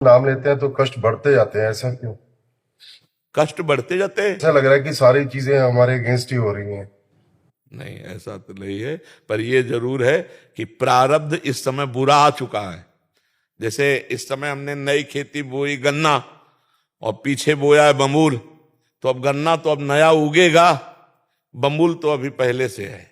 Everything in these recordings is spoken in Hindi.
नाम लेते हैं तो कष्ट बढ़ते जाते हैं, ऐसा क्यों? कष्ट बढ़ते जाते हैं? ऐसा लग रहा है कि सारी चीजें हमारे अगेंस्ट ही हो रही हैं। नहीं, ऐसा तो नहीं है। पर यह जरूर है कि प्रारब्ध इस समय बुरा आ चुका है। जैसे इस समय हमने नई खेती बोई गन्ना, और पीछे बोया है बम्बूल, तो अब गन्ना तो अब नया उगेगा, बम्बूल तो अभी पहले से है।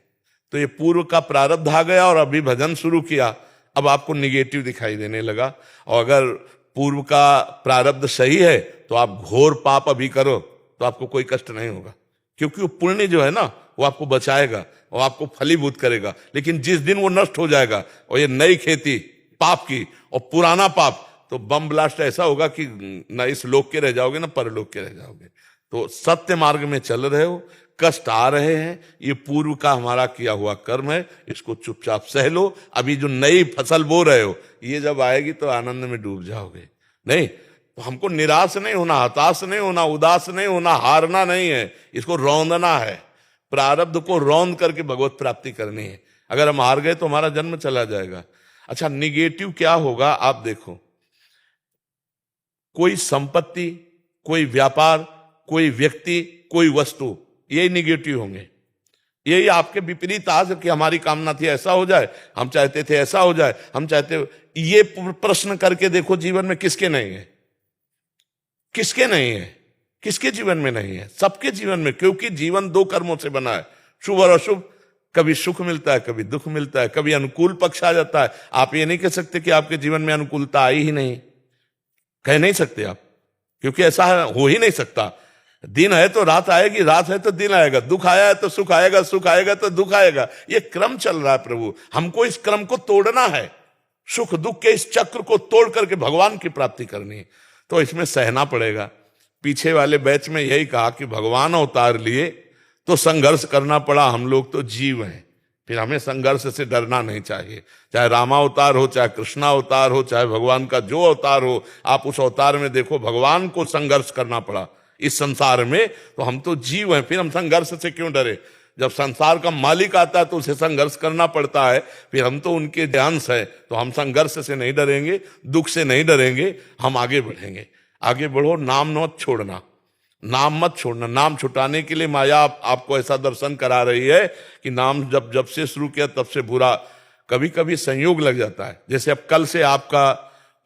तो ये पूर्व का प्रारब्ध आ गया और अभी भजन शुरू किया, अब आपको निगेटिव दिखाई देने लगा। और अगर पूर्व का प्रारब्ध सही है तो आप घोर पाप अभी करो तो आपको कोई कष्ट नहीं होगा, क्योंकि वो पुण्य जो है ना वो आपको बचाएगा और आपको फलीभूत करेगा। लेकिन जिस दिन वो नष्ट हो जाएगा और ये नई खेती पाप की और पुराना पाप, तो बम ब्लास्ट ऐसा होगा कि न इस लोक के रह जाओगे ना परलोक के रह जाओगे। तो सत्य मार्ग में चल रहे हो, कष्ट आ रहे हैं, ये पूर्व का हमारा किया हुआ कर्म है, इसको चुपचाप सह लो। अभी जो नई फसल बो रहे हो ये जब आएगी तो आनंद में डूब जाओगे। नहीं तो हमको निराश नहीं होना, हताश नहीं होना, उदास नहीं होना, हारना नहीं है, इसको रौंदना है। प्रारब्ध को रौंद करके भगवत प्राप्ति करनी है। अगर हम हार गए तो हमारा जन्म चला जाएगा। अच्छा, निगेटिव क्या होगा आप देखो। कोई संपत्ति, कोई व्यापार, कोई व्यक्ति, कोई वस्तु, यही निगेटिव होंगे। यही आपके विपरीत आज कि हमारी कामना थी ऐसा हो जाए, हम चाहते थे ऐसा हो जाए, हम चाहते। ये प्रश्न करके देखो जीवन में किसके नहीं है, किसके नहीं है, किसके जीवन में नहीं है? सबके जीवन में, क्योंकि जीवन दो कर्मों से बना है, शुभ और अशुभ। कभी सुख मिलता है, कभी दुख मिलता है, कभी अनुकूल पक्ष आ जाता है। आप ये नहीं कह सकते कि आपके जीवन में अनुकूलता आई ही नहीं, कह नहीं सकते आप, क्योंकि ऐसा हो ही नहीं सकता। दिन है तो रात आएगी, रात है तो दिन आएगा, दुख आया है तो सुख आएगा, सुख आएगा तो दुख आएगा। ये क्रम चल रहा है प्रभु, हमको इस क्रम को तोड़ना है। सुख दुख के इस चक्र को तोड़ करके भगवान की प्राप्ति करनी है, तो इसमें सहना पड़ेगा। पीछे वाले बैच में यही कहा कि भगवान अवतार लिए तो संघर्ष करना पड़ा, हम लोग तो जीव हैं, फिर हमें संघर्ष से डरना नहीं चाहिए। चाहे रामावतार हो, चाहे कृष्णा अवतार हो, चाहे भगवान का जो अवतार हो, आप उस अवतार में देखो भगवान को संघर्ष करना पड़ा इस संसार में। तो हम तो जीव हैं, फिर हम संघर्ष से क्यों डरे? जब संसार का मालिक आता है तो उसे संघर्ष करना पड़ता है, फिर हम तो उनके ध्यांस है, तो हम संघर्ष से नहीं डरेंगे, दुख से नहीं डरेंगे, हम आगे बढ़ेंगे। आगे बढ़ो, नाम मत छोड़ना, नाम मत छोड़ना। नाम छुटाने के लिए माया आपको ऐसा दर्शन करा रही है कि नाम जब जब से शुरू किया तब से बुरा। कभी कभी संयोग लग जाता है, जैसे अब कल से आपका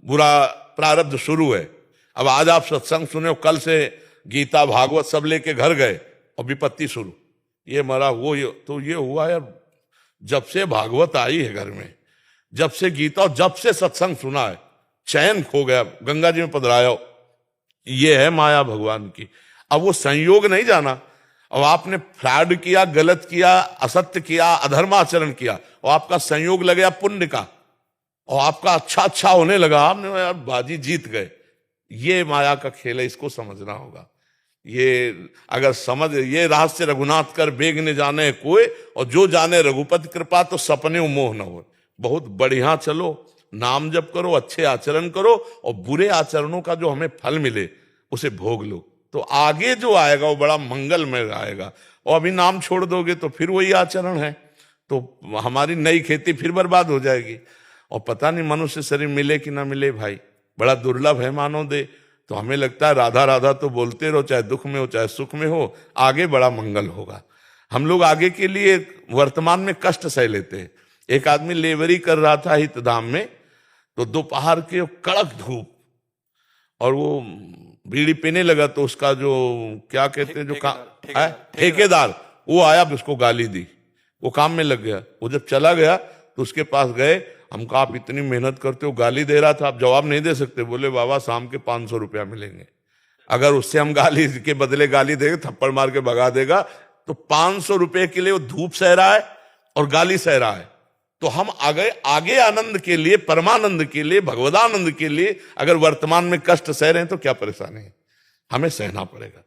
बुरा प्रारब्ध शुरू है, अब आज आप सत्संग सुने, कल से गीता भागवत सब लेके घर गए और विपत्ति शुरू, ये मरा वो ये, तो ये हुआ यार, जब से भागवत आई है घर में, जब से गीता और जब से सत्संग सुना है, चैन खो गया, गंगा जी में पधराया। ये है माया भगवान की। अब वो संयोग नहीं जाना, अब आपने फ्रॉड किया, गलत किया, असत्य किया, अधर्माचरण किया, और आपका संयोग लग गया पुण्य का, और आपका अच्छा अच्छा होने लगा, आपने यार बाजी जीत गए। ये माया का खेल है, इसको समझना होगा। ये अगर समझ, ये रहस्य रघुनाथ कर बेग ने जाने कोई, और जो जाने रघुपति कृपा तो सपने मोह न हो। बहुत बढ़िया चलो, नाम जप करो, अच्छे आचरण करो, और बुरे आचरणों का जो हमें फल मिले उसे भोग लो, तो आगे जो आएगा वो बड़ा मंगलमय आएगा। और अभी नाम छोड़ दोगे तो फिर वही आचरण है, तो हमारी नई खेती फिर बर्बाद हो जाएगी। और पता नहीं मनुष्य शरीर मिले कि ना मिले भाई, बड़ा दुर्लभ है मानो दे। तो हमें लगता है राधा राधा तो बोलते रहो, चाहे दुख में हो चाहे सुख में हो, आगे बड़ा मंगल होगा। हम लोग आगे के लिए वर्तमान में कष्ट सह लेते हैं। एक आदमी लेबरी कर रहा था हितधाम में, तो दोपहर के कड़क धूप, और वो बीड़ी पीने लगा, तो उसका जो क्या कहते हैं, जो ठेकेदार, वो आया, उसको गाली दी, वो काम में लग गया। वो जब चला गया तो उसके पास गए, हमको आप इतनी मेहनत करते हो, गाली दे रहा था, आप जवाब नहीं दे सकते। बोले बाबा शाम के 500 रुपया मिलेंगे, अगर उससे हम गाली के बदले गाली देंगे, थप्पड़ मार के भगा देगा, तो 500 रुपए के लिए वो धूप सह रहा है और गाली सह रहा है। तो हम आगे आनंद के लिए, परमानंद के लिए, भगवदानंद के लिए अगर वर्तमान में कष्ट सह रहे हैं तो क्या परेशानी है? हमें सहना पड़ेगा,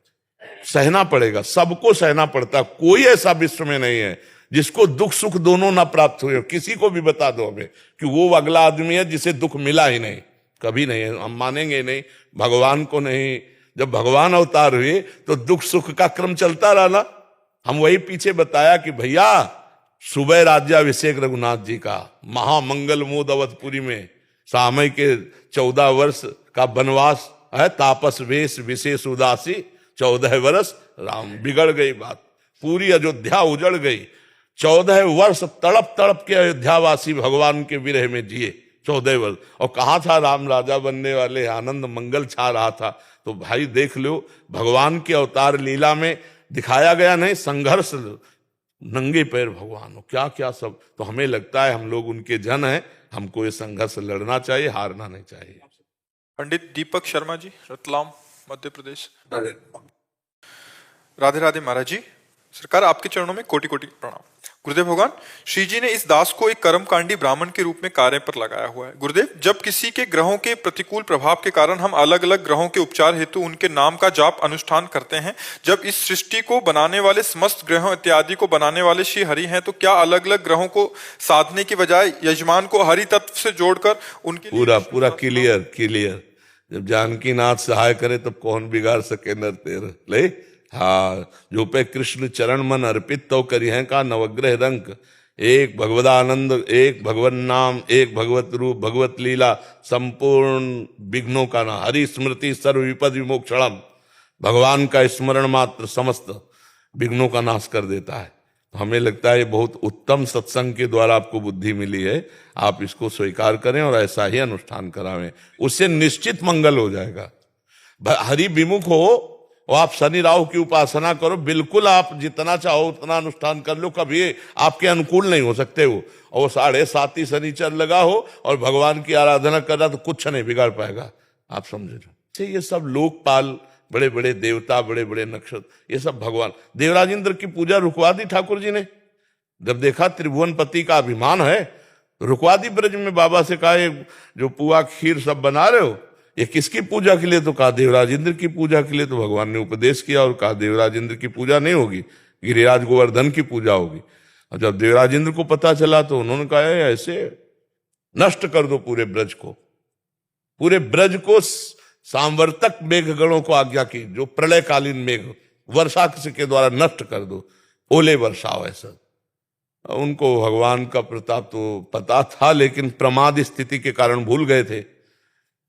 सहना पड़ेगा, सबको सहना पड़ता। कोई ऐसा विश्व में नहीं है जिसको दुख सुख दोनों ना प्राप्त हुए। किसी को भी बता दो हमें कि वो अगला आदमी है जिसे दुख मिला ही नहीं, कभी नहीं, हम मानेंगे नहीं, भगवान को नहीं। जब भगवान अवतार हुए तो दुख सुख का क्रम चलता रहा ना। हम वही पीछे बताया कि भैया सुबह राज्याभिषेक रघुनाथ जी का, महामंगल मोद अवधपुरी में, सामय के 14 वर्ष का वनवास है, तापस वेश विशेष उदासी 14 वर्ष राम। बिगड़ गई बात, पूरी अयोध्या उजड़ गई। 14 वर्ष तड़प तड़प के अयोध्यावासी भगवान के विरह में जिए, 14 वर्ष। और कहाँ था राम राजा बनने वाले, आनंद मंगल छा रहा था। तो भाई देख लो, भगवान के अवतार लीला में दिखाया गया नहीं संघर्ष, नंगे पैर भगवान हो, क्या क्या सब। तो हमें लगता है हम लोग उनके जन हैं, हमको ये संघर्ष लड़ना चाहिए, हारना नहीं चाहिए। पंडित दीपक शर्मा जी, रतलाम, मध्य प्रदेश। राधे राधे महाराज जी, सरकार आपके चरणों में कोटि कोटि प्रणाम। गुरुदेव भगवान, श्री जी ने इस दास को एक कर्मकांडी ब्राह्मण के रूप में कार्य पर लगाया हुआ है। गुरुदेव, जब किसी के ग्रहों के प्रतिकूल प्रभाव के कारण हम अलग अलग ग्रहों के उपचार हेतु उनके नाम का जाप अनुष्ठान करते हैं, जब इस सृष्टि को बनाने वाले समस्त ग्रहों इत्यादि को बनाने वाले श्री हरि हैं, तो क्या अलग अलग ग्रहों को साधने की बजाय यजमान को हरि तत्व से जोड़कर उनके पूरा क्लियर। जब जानकी नाथ सहाय करे तब कौन बिगाड़ सके नर तेर ले। हाँ, जो पे कृष्ण चरण मन अर्पित तो करी है का नवग्रह रंक। एक भगवदानंद, एक भगवत नाम, एक भगवत रूप, भगवत लीला, संपूर्ण विघ्नों का ना। हरि स्मृति सर्व विपद विमोक्षणम। भगवान का स्मरण मात्र समस्त विघ्नों का नाश कर देता है। तो हमें लगता है ये बहुत उत्तम सत्संग के द्वारा आपको बुद्धि मिली है, आप इसको स्वीकार करें और ऐसा ही अनुष्ठान करावें, उससे निश्चित मंगल हो जाएगा। हरि विमुख हो और आप शनि राहु की उपासना करो, बिल्कुल आप जितना चाहो उतना अनुष्ठान कर लो, कभी आपके अनुकूल नहीं हो सकते वो। और 7.5 ही शनिचर लगा हो और भगवान की आराधना कर रहा तो कुछ नहीं बिगाड़ पाएगा, आप समझे। ये सब लोकपाल, बड़े बड़े देवता, बड़े बड़े नक्षत्र, ये सब भगवान। देवराज इंद्र की पूजा रुकवा दी ठाकुर जी ने, जब देखा त्रिभुवनपति का अभिमान है, रुकवा दी। ब्रज में बाबा से कहा, जो पुआ खीर सब बना रहे हो ये किसकी पूजा के लिए? तो कहा देवराज इंद्र की पूजा के लिए। तो भगवान ने उपदेश किया और कहा देवराज इंद्र की पूजा नहीं होगी, गिरिराज गोवर्धन की पूजा होगी। और जब देवराज इंद्र को पता चला तो उन्होंने कहा ऐसे नष्ट कर दो पूरे ब्रज को, पूरे ब्रज को सांवर्तक मेघगणों को आज्ञा की, जो प्रलयकालीन मेघ वर्षा के द्वारा नष्ट कर दो, ओले वर्षाओ ऐसा। उनको भगवान का प्रताप तो पता था, लेकिन प्रमाद स्थिति के कारण भूल गए थे।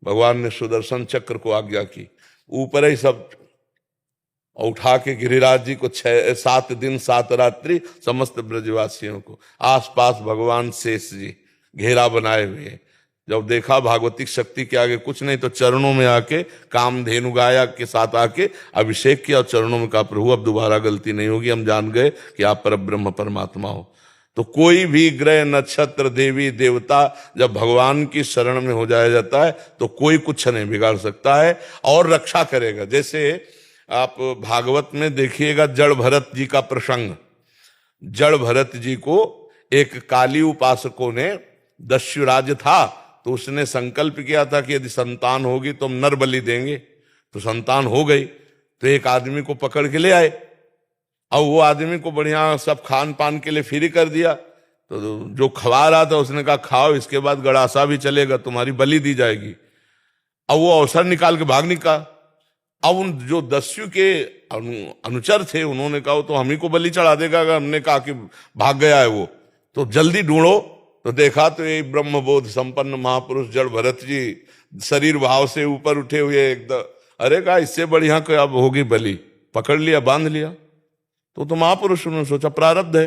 भगवान ने सुदर्शन चक्र को आज्ञा की, ऊपर ही सब उठा के गिरिराज जी को 7 दिन 7 रात्रि समस्त ब्रजवासियों को, आसपास भगवान शेष जी घेरा बनाए हुए। जब देखा भागवतिक शक्ति के आगे कुछ नहीं, तो चरणों में आके कामधेनु गाया के साथ आके अभिषेक किया और चरणों में कहा प्रभु अब दोबारा गलती नहीं होगी, हम जान गए कि आप परब्रह्म परमात्मा हो। तो कोई भी ग्रह नक्षत्र देवी देवता जब भगवान की शरण में हो जाया जाता है तो कोई कुछ नहीं बिगाड़ सकता है और रक्षा करेगा। जैसे आप भागवत में देखिएगा जड़ भरत जी का प्रसंग। जड़ भरत जी को एक काली उपासकों ने, दस्युराज था तो उसने संकल्प किया था कि यदि संतान होगी तो हम नर बलि देंगे। तो संतान हो गई तो एक आदमी को पकड़ के ले आए और वो आदमी को बढ़िया सब खान पान के लिए फ्री कर दिया। तो जो खवा रहा था उसने कहा खाओ, इसके बाद गड़ासा भी चलेगा, तुम्हारी बलि दी जाएगी। अब वो अवसर निकाल के भाग निकला। अब उन जो दस्यु के अनुचर थे उन्होंने कहा तो हम ही को बलि चढ़ा देगा। हमने कहा कि भाग गया है वो, तो जल्दी ढूंढो। तो देखा तो ये ब्रह्मबोध संपन्न महापुरुष जड़ भरत जी शरीर भाव से ऊपर उठे हुए एकदम। अरे कहा इससे बढ़िया कोई अब होगी बलि। पकड़ लिया, बांध लिया। तो महापुरुष उन्होंने सोचा प्रारब्ध है,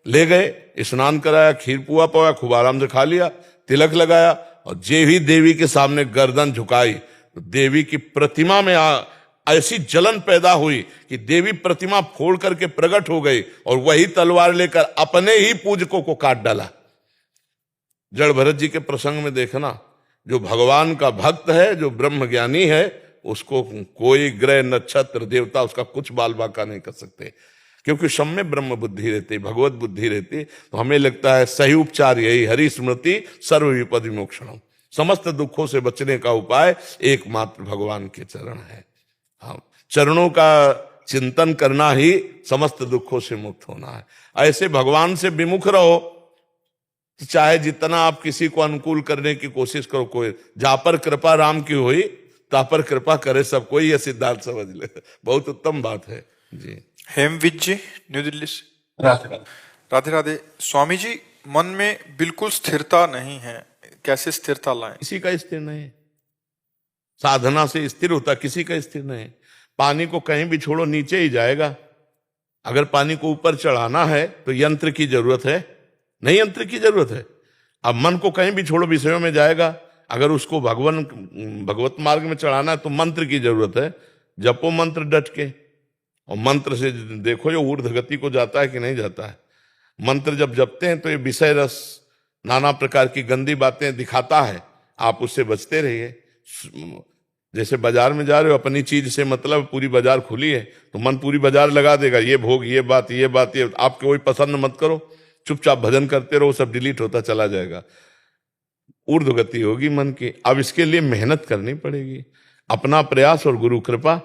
ले गए, स्नान कराया, खीर पुआ पवाया, खूब आराम से खा लिया, तिलक लगाया। और जे ही देवी के सामने गर्दन झुकाई तो देवी की प्रतिमा में ऐसी जलन पैदा हुई कि देवी प्रतिमा फोड़ करके प्रकट हो गई और वही तलवार लेकर अपने ही पूजकों को काट डाला। जड़ भरत जी के प्रसंग में देखना, जो भगवान का भक्त है, जो ब्रह्म ज्ञानी है, उसको कोई ग्रह नक्षत्र देवता उसका कुछ बाल बाका नहीं कर सकते, क्योंकि सब में ब्रह्म बुद्धि रहती, भगवत बुद्धि रहती। तो हमें लगता है सही उपचार यही, हरि स्मृति सर्व विपद विमोक्षणम। समस्त दुखों से बचने का उपाय एकमात्र भगवान के चरण है। हाँ, चरणों का चिंतन करना ही समस्त दुखों से मुक्त होना है। ऐसे भगवान से विमुख रहो, तो चाहे जितना आप किसी को अनुकूल करने की कोशिश करो, कोई जा पर कृपा राम की हुई ता पर कृपा करे सब कोई, यह सिद्धांत समझ ले। बहुत उत्तम बात है जी। हेमविज जी, न्यू दिल्ली से। राधे राधे। स्वामी जी, मन में बिल्कुल स्थिरता नहीं है, कैसे स्थिरता लाएं? किसी का स्थिर नहीं है। साधना से स्थिर होता, किसी का स्थिर नहीं है। पानी को कहीं भी छोड़ो नीचे ही जाएगा। अगर पानी को ऊपर चढ़ाना है तो यंत्र की जरूरत है, नहीं यंत्र की जरूरत है। अब मन को कहीं भी छोड़ो विषयों में जाएगा। अगर उसको भगवत मार्ग में चढ़ाना है तो मंत्र की जरूरत है। जपो मंत्र डट के, और मंत्र से देखो ये ऊर्ध्व गति को जाता है कि नहीं जाता है। मंत्र जब जपते हैं तो ये विषय रस नाना प्रकार की गंदी बातें दिखाता है, आप उससे बचते रहिए। जैसे बाजार में जा रहे हो, अपनी चीज से मतलब पूरी बाजार खुली है तो मन पूरी बाजार लगा देगा, ये भोग, ये बात, ये बात, ये आपको कोई पसंद मत करो, चुपचाप भजन करते रहो, सब डिलीट होता चला जाएगा। ऊर्ध्व गति होगी मन की। अब इसके लिए मेहनत करनी पड़ेगी, अपना प्रयास और गुरु कृपा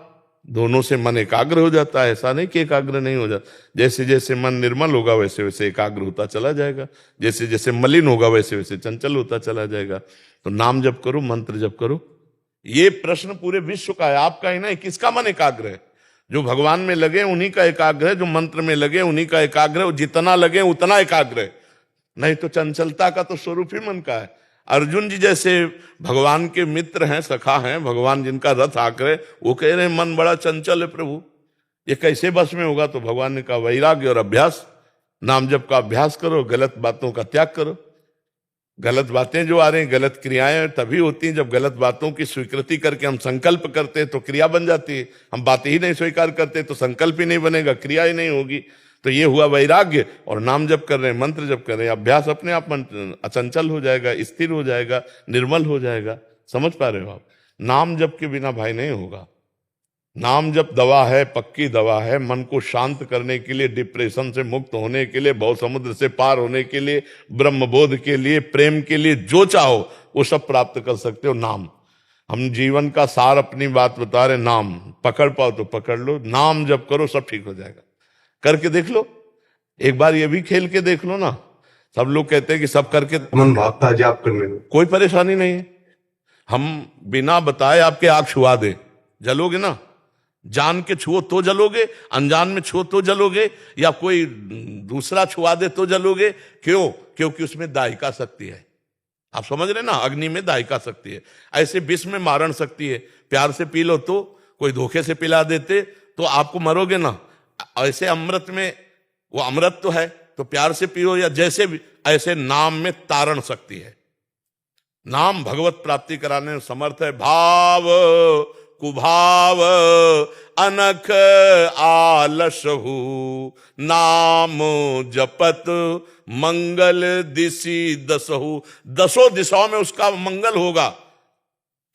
दोनों से मन एकाग्र हो जाता है। ऐसा नहीं कि एकाग्र नहीं हो जाता। जैसे जैसे मन निर्मल होगा वैसे वैसे एकाग्र होता चला जाएगा, जैसे जैसे मलिन होगा वैसे वैसे चंचल होता चला जाएगा। तो नाम जप करो, मंत्र जप करो। ये प्रश्न पूरे विश्व का है, आपका ही नहीं। किसका मन एकाग्र है? जो भगवान में लगे उन्हीं का एकाग्र है, जो मंत्र में लगे उन्हीं का एकाग्र है। जितना लगे उतना एकाग्र है, नहीं तो चंचलता का तो स्वरूप ही मन का है। अर्जुन जी जैसे भगवान के मित्र हैं, सखा हैं, भगवान जिनका रथ आकर, वो कह रहे हैं मन बड़ा चंचल है प्रभु, ये कैसे बस में होगा? तो भगवान ने कहा वैराग्य और अभ्यास, नाम जप का अभ्यास करो, गलत बातों का त्याग करो। गलत बातें जो आ रही हैं, गलत क्रियाएं तभी होती हैं जब गलत बातों की स्वीकृति करके हम संकल्प करते हैं तो क्रिया बन जाती है। हम बातें ही नहीं स्वीकार करते तो संकल्प ही नहीं बनेगा, क्रिया ही नहीं होगी। तो ये हुआ वैराग्य। और नाम जप कर रहे हैं, मंत्र जप कर रहे हैं, अभ्यास अपने आप अचंचल हो जाएगा, स्थिर हो जाएगा, निर्मल हो जाएगा। समझ पा रहे हो आप? नाम जप के बिना भाई नहीं होगा। नाम जप दवा है, पक्की दवा है। मन को शांत करने के लिए, डिप्रेशन से मुक्त होने के लिए, भव समुद्र से पार होने के लिए, ब्रह्मबोध के लिए, प्रेम के लिए, जो चाहो वो सब प्राप्त कर सकते हो। नाम, हम जीवन का सार अपनी बात बता रहे। नाम पकड़ पाओ तो पकड़ लो, नाम जप करो, सब ठीक हो जाएगा। करके देख लो, एक बार ये भी खेल के देख लो ना। सब लोग कहते हैं कि सब करके मन भागता है जाप करने में, कोई परेशानी नहीं है। हम बिना बताए आपके आग छुआ दे, जलोगे ना? जान के छुओ तो जलोगे, अनजान में छुओ तो जलोगे, या कोई दूसरा छुआ दे तो जलोगे। क्यों? क्योंकि उसमें दायिका शक्ति है। आप समझ रहे ना, अग्नि में दायिका शक्ति है। ऐसे विष में मारण शक्ति है। प्यार से पी लो तो, कोई धोखे से पिला देते तो आपको मरोगे ना। ऐसे अमृत में, वो अमृत तो है तो प्यार से पियो या जैसे भी, ऐसे नाम में तारण शक्ति है। नाम भगवत प्राप्ति कराने में समर्थ है। भाव कुभाव अनख आलसहु, नाम जपत मंगल दिशि दसहु। दसों दिशाओं में उसका मंगल होगा।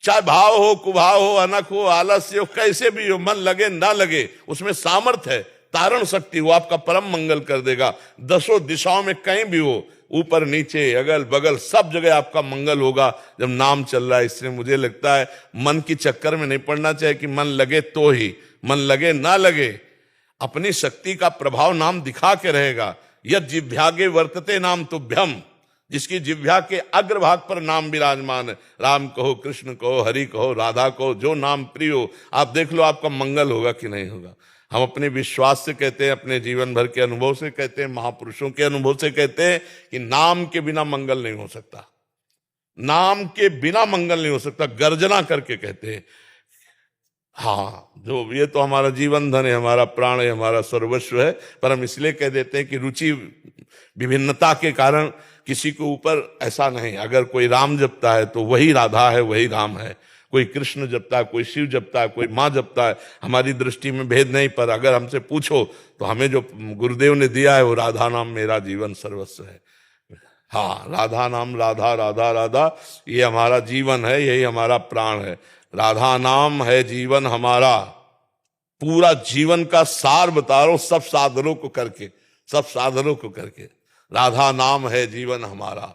चाहे भाव हो, कुभाव हो, अनख हो, आलस्य हो, कैसे भी हो, मन लगे ना लगे, उसमें सामर्थ्य है, तारण शक्ति, वो आपका परम मंगल कर देगा। दसों दिशाओं में कहीं भी हो, ऊपर नीचे अगल बगल सब जगह आपका मंगल होगा जब नाम चल रहा है। इसलिए मुझे लगता है मन की चक्कर में नहीं पड़ना चाहिए कि मन लगे तो ही, मन लगे ना लगे, अपनी शक्ति का प्रभाव नाम दिखा के रहेगा। यद जिह्वागे वर्तते नाम तुभ्यम, जिसकी जिह्वा के अग्रभाग पर नाम विराजमान है। राम कहो, कृष्ण कहो, हरि कहो, राधा कहो, जो नाम प्रिय हो, आप देख लो आपका मंगल होगा कि नहीं होगा। हम अपने विश्वास से कहते हैं, अपने जीवन भर के अनुभव से कहते हैं, महापुरुषों के अनुभव से कहते हैं कि नाम के बिना मंगल नहीं हो सकता। नाम के बिना मंगल नहीं हो सकता। गर्जना करके कहते हैं। हाँ, जो ये तो हमारा जीवन धन है, हमारा प्राण है, हमारा सर्वस्व है। पर हम इसलिए कह देते हैं कि रुचि विभिन्नता के कारण किसी के ऊपर ऐसा नहीं। अगर कोई राम जपता है तो वही राधा है, वही राम है। कोई कृष्ण जपता है, कोई शिव जपता है, कोई माँ जपता है। हमारी दृष्टि में भेद नहीं। पर अगर हमसे पूछो तो हमें जो गुरुदेव ने दिया है वो राधा नाम मेरा जीवन सर्वस्व है। हाँ, राधा नाम, राधा राधा राधा, ये हमारा जीवन है, यही हमारा प्राण है। राधा नाम है जीवन हमारा। पूरा जीवन का सार बता रहा हूं, सब साधनों को करके, सब साधनों को करके। राधा नाम है जीवन हमारा।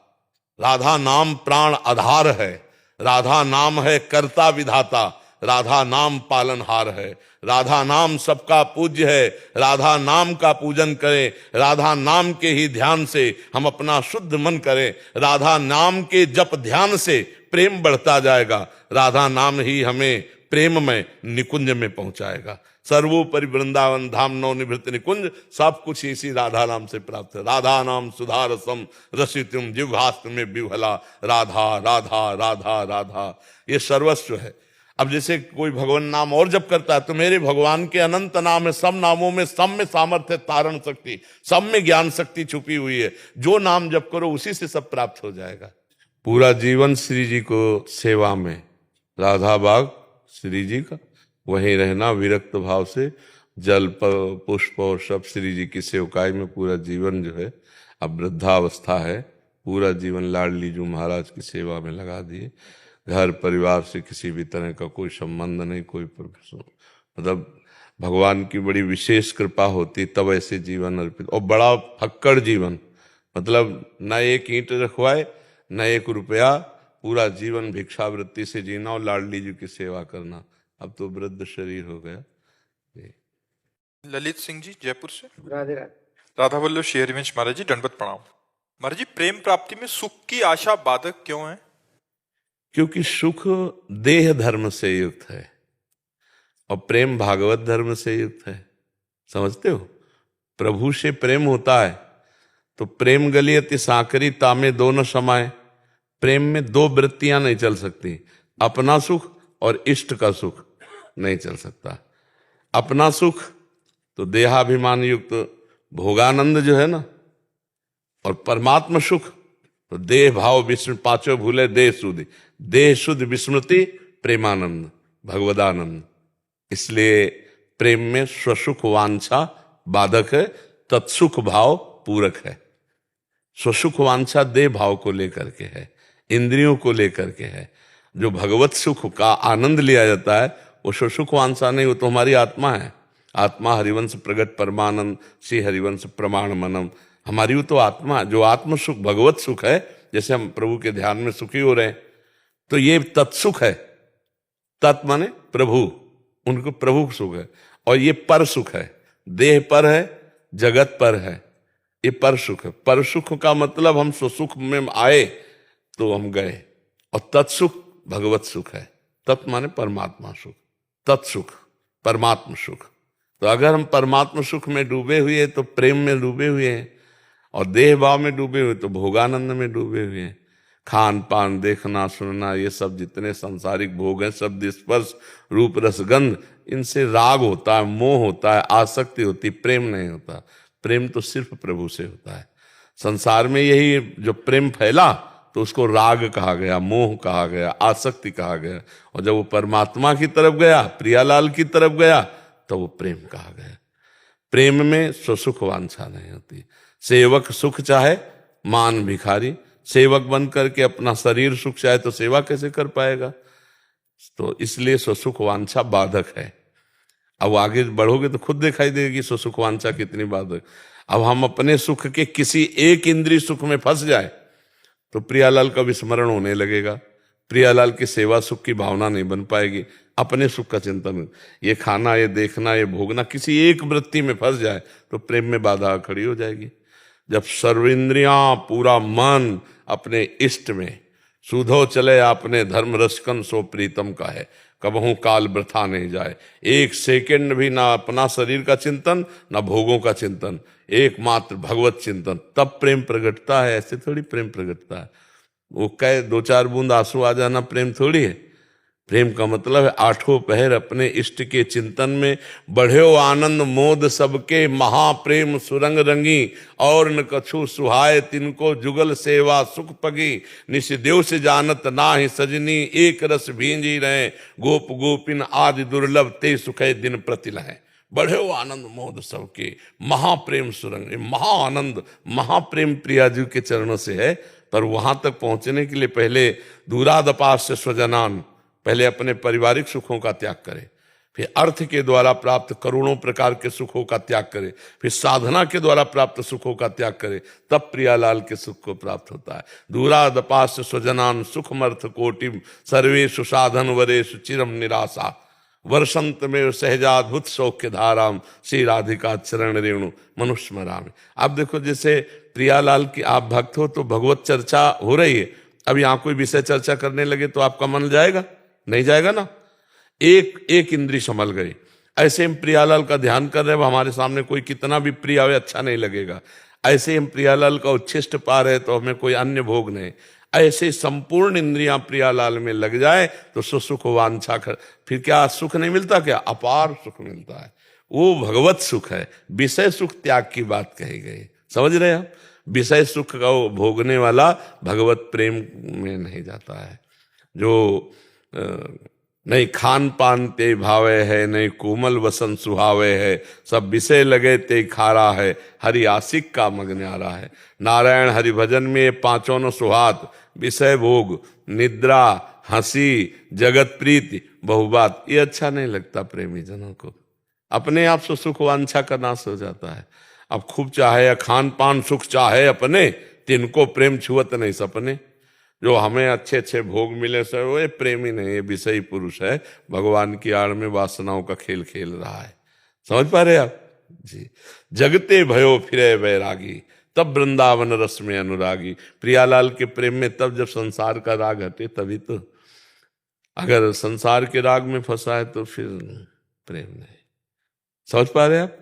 राधा नाम प्राण आधार है। राधा नाम है कर्ता विधाता। राधा नाम पालनहार है। राधा नाम सबका पूज्य है। राधा नाम का पूजन करें। राधा नाम के ही ध्यान से हम अपना शुद्ध मन करें। राधा नाम के जप ध्यान से प्रेम बढ़ता जाएगा। राधा नाम ही हमें प्रेम में निकुंज में पहुंचाएगा। सर्वोपरि वृंदावन धाम नव निवृत्त निकुंज, सब कुछ इसी राधा नाम से प्राप्त है। राधा नाम सुधा रसम रसितुम जिह्वास्त्र में विह्वला, राधा राधा राधा राधा, ये सर्वस्व है। अब जैसे कोई भगवान नाम और जप करता है तो मेरे भगवान के अनंत नाम है, सब नामों में सब में सामर्थ्य, तारण शक्ति, सब में ज्ञान शक्ति छुपी हुई है। जो नाम जप करो उसी से सब प्राप्त हो जाएगा। पूरा जीवन श्री जी को सेवा में, राधा बाग श्री जी का, वहीं रहना विरक्त भाव से, जल पुष्प और सब श्री जी की सेवकाई में पूरा जीवन जो है, अब वृद्धावस्था है, पूरा जीवन लाडली जी महाराज की सेवा में लगा दिए। घर परिवार से किसी भी तरह का कोई संबंध नहीं, कोई मतलब भगवान की बड़ी विशेष कृपा होती तब ऐसे जीवन अर्पित, और बड़ा फक्कड़ जीवन, मतलब न एक ईंट रखवाए न एक रुपया, पूरा जीवन भिक्षावृत्ति से जीना और लाडली जी की सेवा करना। अब तो वृद्ध शरीर हो गया। ललित सिंह जी जयपुर से। राधे राधे। राधा वल्लभ श्री हरिवंश महाराज जी, दंडवत प्रणाम। महाराज जी, प्रेम प्राप्ति में सुख की आशा बाधक क्यों है? क्योंकि सुख देह धर्म से युक्त है और प्रेम भागवत धर्म से युक्त है। समझते हो? प्रभु से प्रेम होता है तो प्रेम गलियति साकरी तामे दोनों समाये। प्रेम में दो वृत्तियां नहीं चल सकती, अपना सुख और इष्ट का सुख नहीं चल सकता। अपना सुख तो देहाभिमान युक्त भोगानंद जो है ना, और परमात्मा सुख तो देह भाव विस्मृति, पांचों भूले देह शुद्धि, देह शुद्ध विस्मृति प्रेमानंद भगवदानंद। इसलिए प्रेम में स्वसुख वांछा बाधक है, तत्सुख भाव पूरक है। स्वसुख वांछा देह भाव को लेकर के है, इंद्रियों को लेकर के है। जो भगवत सुख का आनंद लिया जाता है वो स्वसुख वांछा नहीं, वो तो हमारी आत्मा है। आत्मा हरिवंश प्रगट परमानंद श्री हरिवंश प्रमाण मनम, हमारी वो तो आत्मा, जो आत्म सुख भगवत सुख है। जैसे हम प्रभु के ध्यान में सुखी हो रहे हैं तो ये तत्सुख है। तत् माने प्रभु, उनको प्रभु सुख है। और ये पर सुख है, देह पर है, जगत पर है, ये पर सुख है। पर सुख का मतलब हम सुख में आए तो हम गए, और तत्सुख भगवत सुख है। तत् माने परमात्मा सुख, तत्सुख परमात्मा सुख। तो अगर हम परमात्मा सुख में डूबे हुए तो प्रेम में डूबे हुए हैं, और देह भाव में डूबे हुए तो भोगानंद में डूबे हुए हैं। खान पान देखना सुनना ये सब जितने सांसारिक भोग हैं, शब्द स्पर्श रूप रस गंध, इनसे राग होता है, मोह होता है, आसक्ति होती, प्रेम नहीं होता। प्रेम तो सिर्फ प्रभु से होता है। संसार में यही जो प्रेम फैला तो उसको राग कहा गया, मोह कहा गया, आसक्ति कहा गया। और जब वो परमात्मा की तरफ गया, प्रियालाल की तरफ गया, तो वो प्रेम कहा गया। प्रेम में स्वसुख वांछा नहीं होती। सेवक सुख चाहे मान भिखारी, सेवक बन करके अपना शरीर सुख चाहे तो सेवा कैसे कर पाएगा? तो इसलिए स्वसुख वांछा बाधक है। अब आगे बढ़ोगे तो खुद दिखाई देगी स्वसुख वांछा कितनी बाधक। अब हम अपने सुख के किसी एक इंद्रिय सुख में फंस जाए तो प्रियालाल का विस्मरण होने लगेगा, प्रियालाल की सेवा सुख की भावना नहीं बन पाएगी। अपने सुख का चिंतन, ये खाना, ये देखना, ये भोगना, किसी एक वृत्ति में फंस जाए तो प्रेम में बाधा खड़ी हो जाएगी। जब सर्वेंद्रियां पूरा मन अपने इष्ट में, सुधो चले आपने धर्म रसकन सो प्रीतम का है, कबहू काल वृथा नहीं जाए। एक सेकंड भी ना अपना शरीर का चिंतन ना भोगों का चिंतन, एकमात्र भगवत चिंतन, तब प्रेम प्रगटता है। ऐसे थोड़ी प्रेम प्रगटता है, वो कहे दो चार बूंद आंसू आ जाना प्रेम थोड़ी है। प्रेम का मतलब है आठों पहर अपने इष्ट के चिंतन में बढ़्यो आनंद मोद सबके, महाप्रेम सुरंग रंगी, और न कछु सुहाय तिनको जुगल सेवा सुख पगी, निशिदेव से जानत नाहि सजनी, एक रस भींजी रहे गोप गोपिन आदि दुर्लभ, ते सुखे दिन प्रतिलह। बढ़्यो आनंद मोद सबके, महाप्रेम सुरंग, महा आनंद महाप्रेम प्रिया जी के चरणों से है। पर वहां तक पहुंचने के लिए पहले दूरादपास से स्वजनान, पहले अपने पारिवारिक सुखों का त्याग करे, फिर अर्थ के द्वारा प्राप्त करोड़ों प्रकार के सुखों का त्याग करे, फिर साधना के द्वारा प्राप्त सुखों का त्याग करे, तब प्रियालाल के सुख को प्राप्त होता है। दूरादपास स्वजनान सुखमर्थ कोटिम, सर्वेषु साधन वरेषु चिरम निराशा, वर्षंत में सहजाद्भुत सौख्य धाराम, श्री राधिका चरण रेणु मनुस्मराम। अब देखो, जैसे प्रियालाल की आप भक्त हो तो भगवत चर्चा हो रही है, अब यहाँ कोई विषय चर्चा करने लगे तो आपका मन जाएगा? नहीं जाएगा ना। एक एक इंद्री संभल गई। ऐसे हम प्रियालाल का ध्यान कर रहे हैं, हमारे सामने कोई कितना भी प्रिय आवे अच्छा नहीं लगेगा। ऐसे हम प्रियालाल का उच्छिष्ट पा रहे तो हमें कोई अन्य भोग नहीं। ऐसे संपूर्ण इंद्रियां प्रियालाल में लग जाए तो सुख वांछा कर, फिर क्या सुख नहीं मिलता, क्या अपार सुख मिलता है। वो भगवत सुख है। विषय सुख त्याग की बात कही गई, समझ रहे हैं आप। विषय सुख का भोगने वाला भगवत प्रेम में नहीं जाता है। जो नहीं खान पान ते भावे है, नहीं कोमल वसन सुहावे है, सब विषय लगे ते खारा है, हरि आशिक का मग न्यारा है। नारायण हरि भजन में पांचों न सुहात, विषय भोग, निद्रा, हंसी, जगत प्रीति, बहुबात, ये अच्छा नहीं लगता प्रेमी जनों को। अपने आप से सुख वांछा का नाश हो जाता है। अब खूब चाहे खान पान सुख चाहे अपने, तिनको प्रेम छुअत नहीं सपने। जो हमें अच्छे अच्छे भोग मिले सर वो प्रेमी नहीं, ये विषयी पुरुष है, भगवान की आड़ में वासनाओं का खेल खेल रहा है। समझ पा रहे आप जी। जगते भयो फिरे वैरागी, तब वृंदावन रस में अनुरागी। प्रियालाल के प्रेम में तब जब संसार का राग हटे तभी तो। अगर संसार के राग में फंसा है तो फिर प्रेम नहीं। समझ पा रहे आप,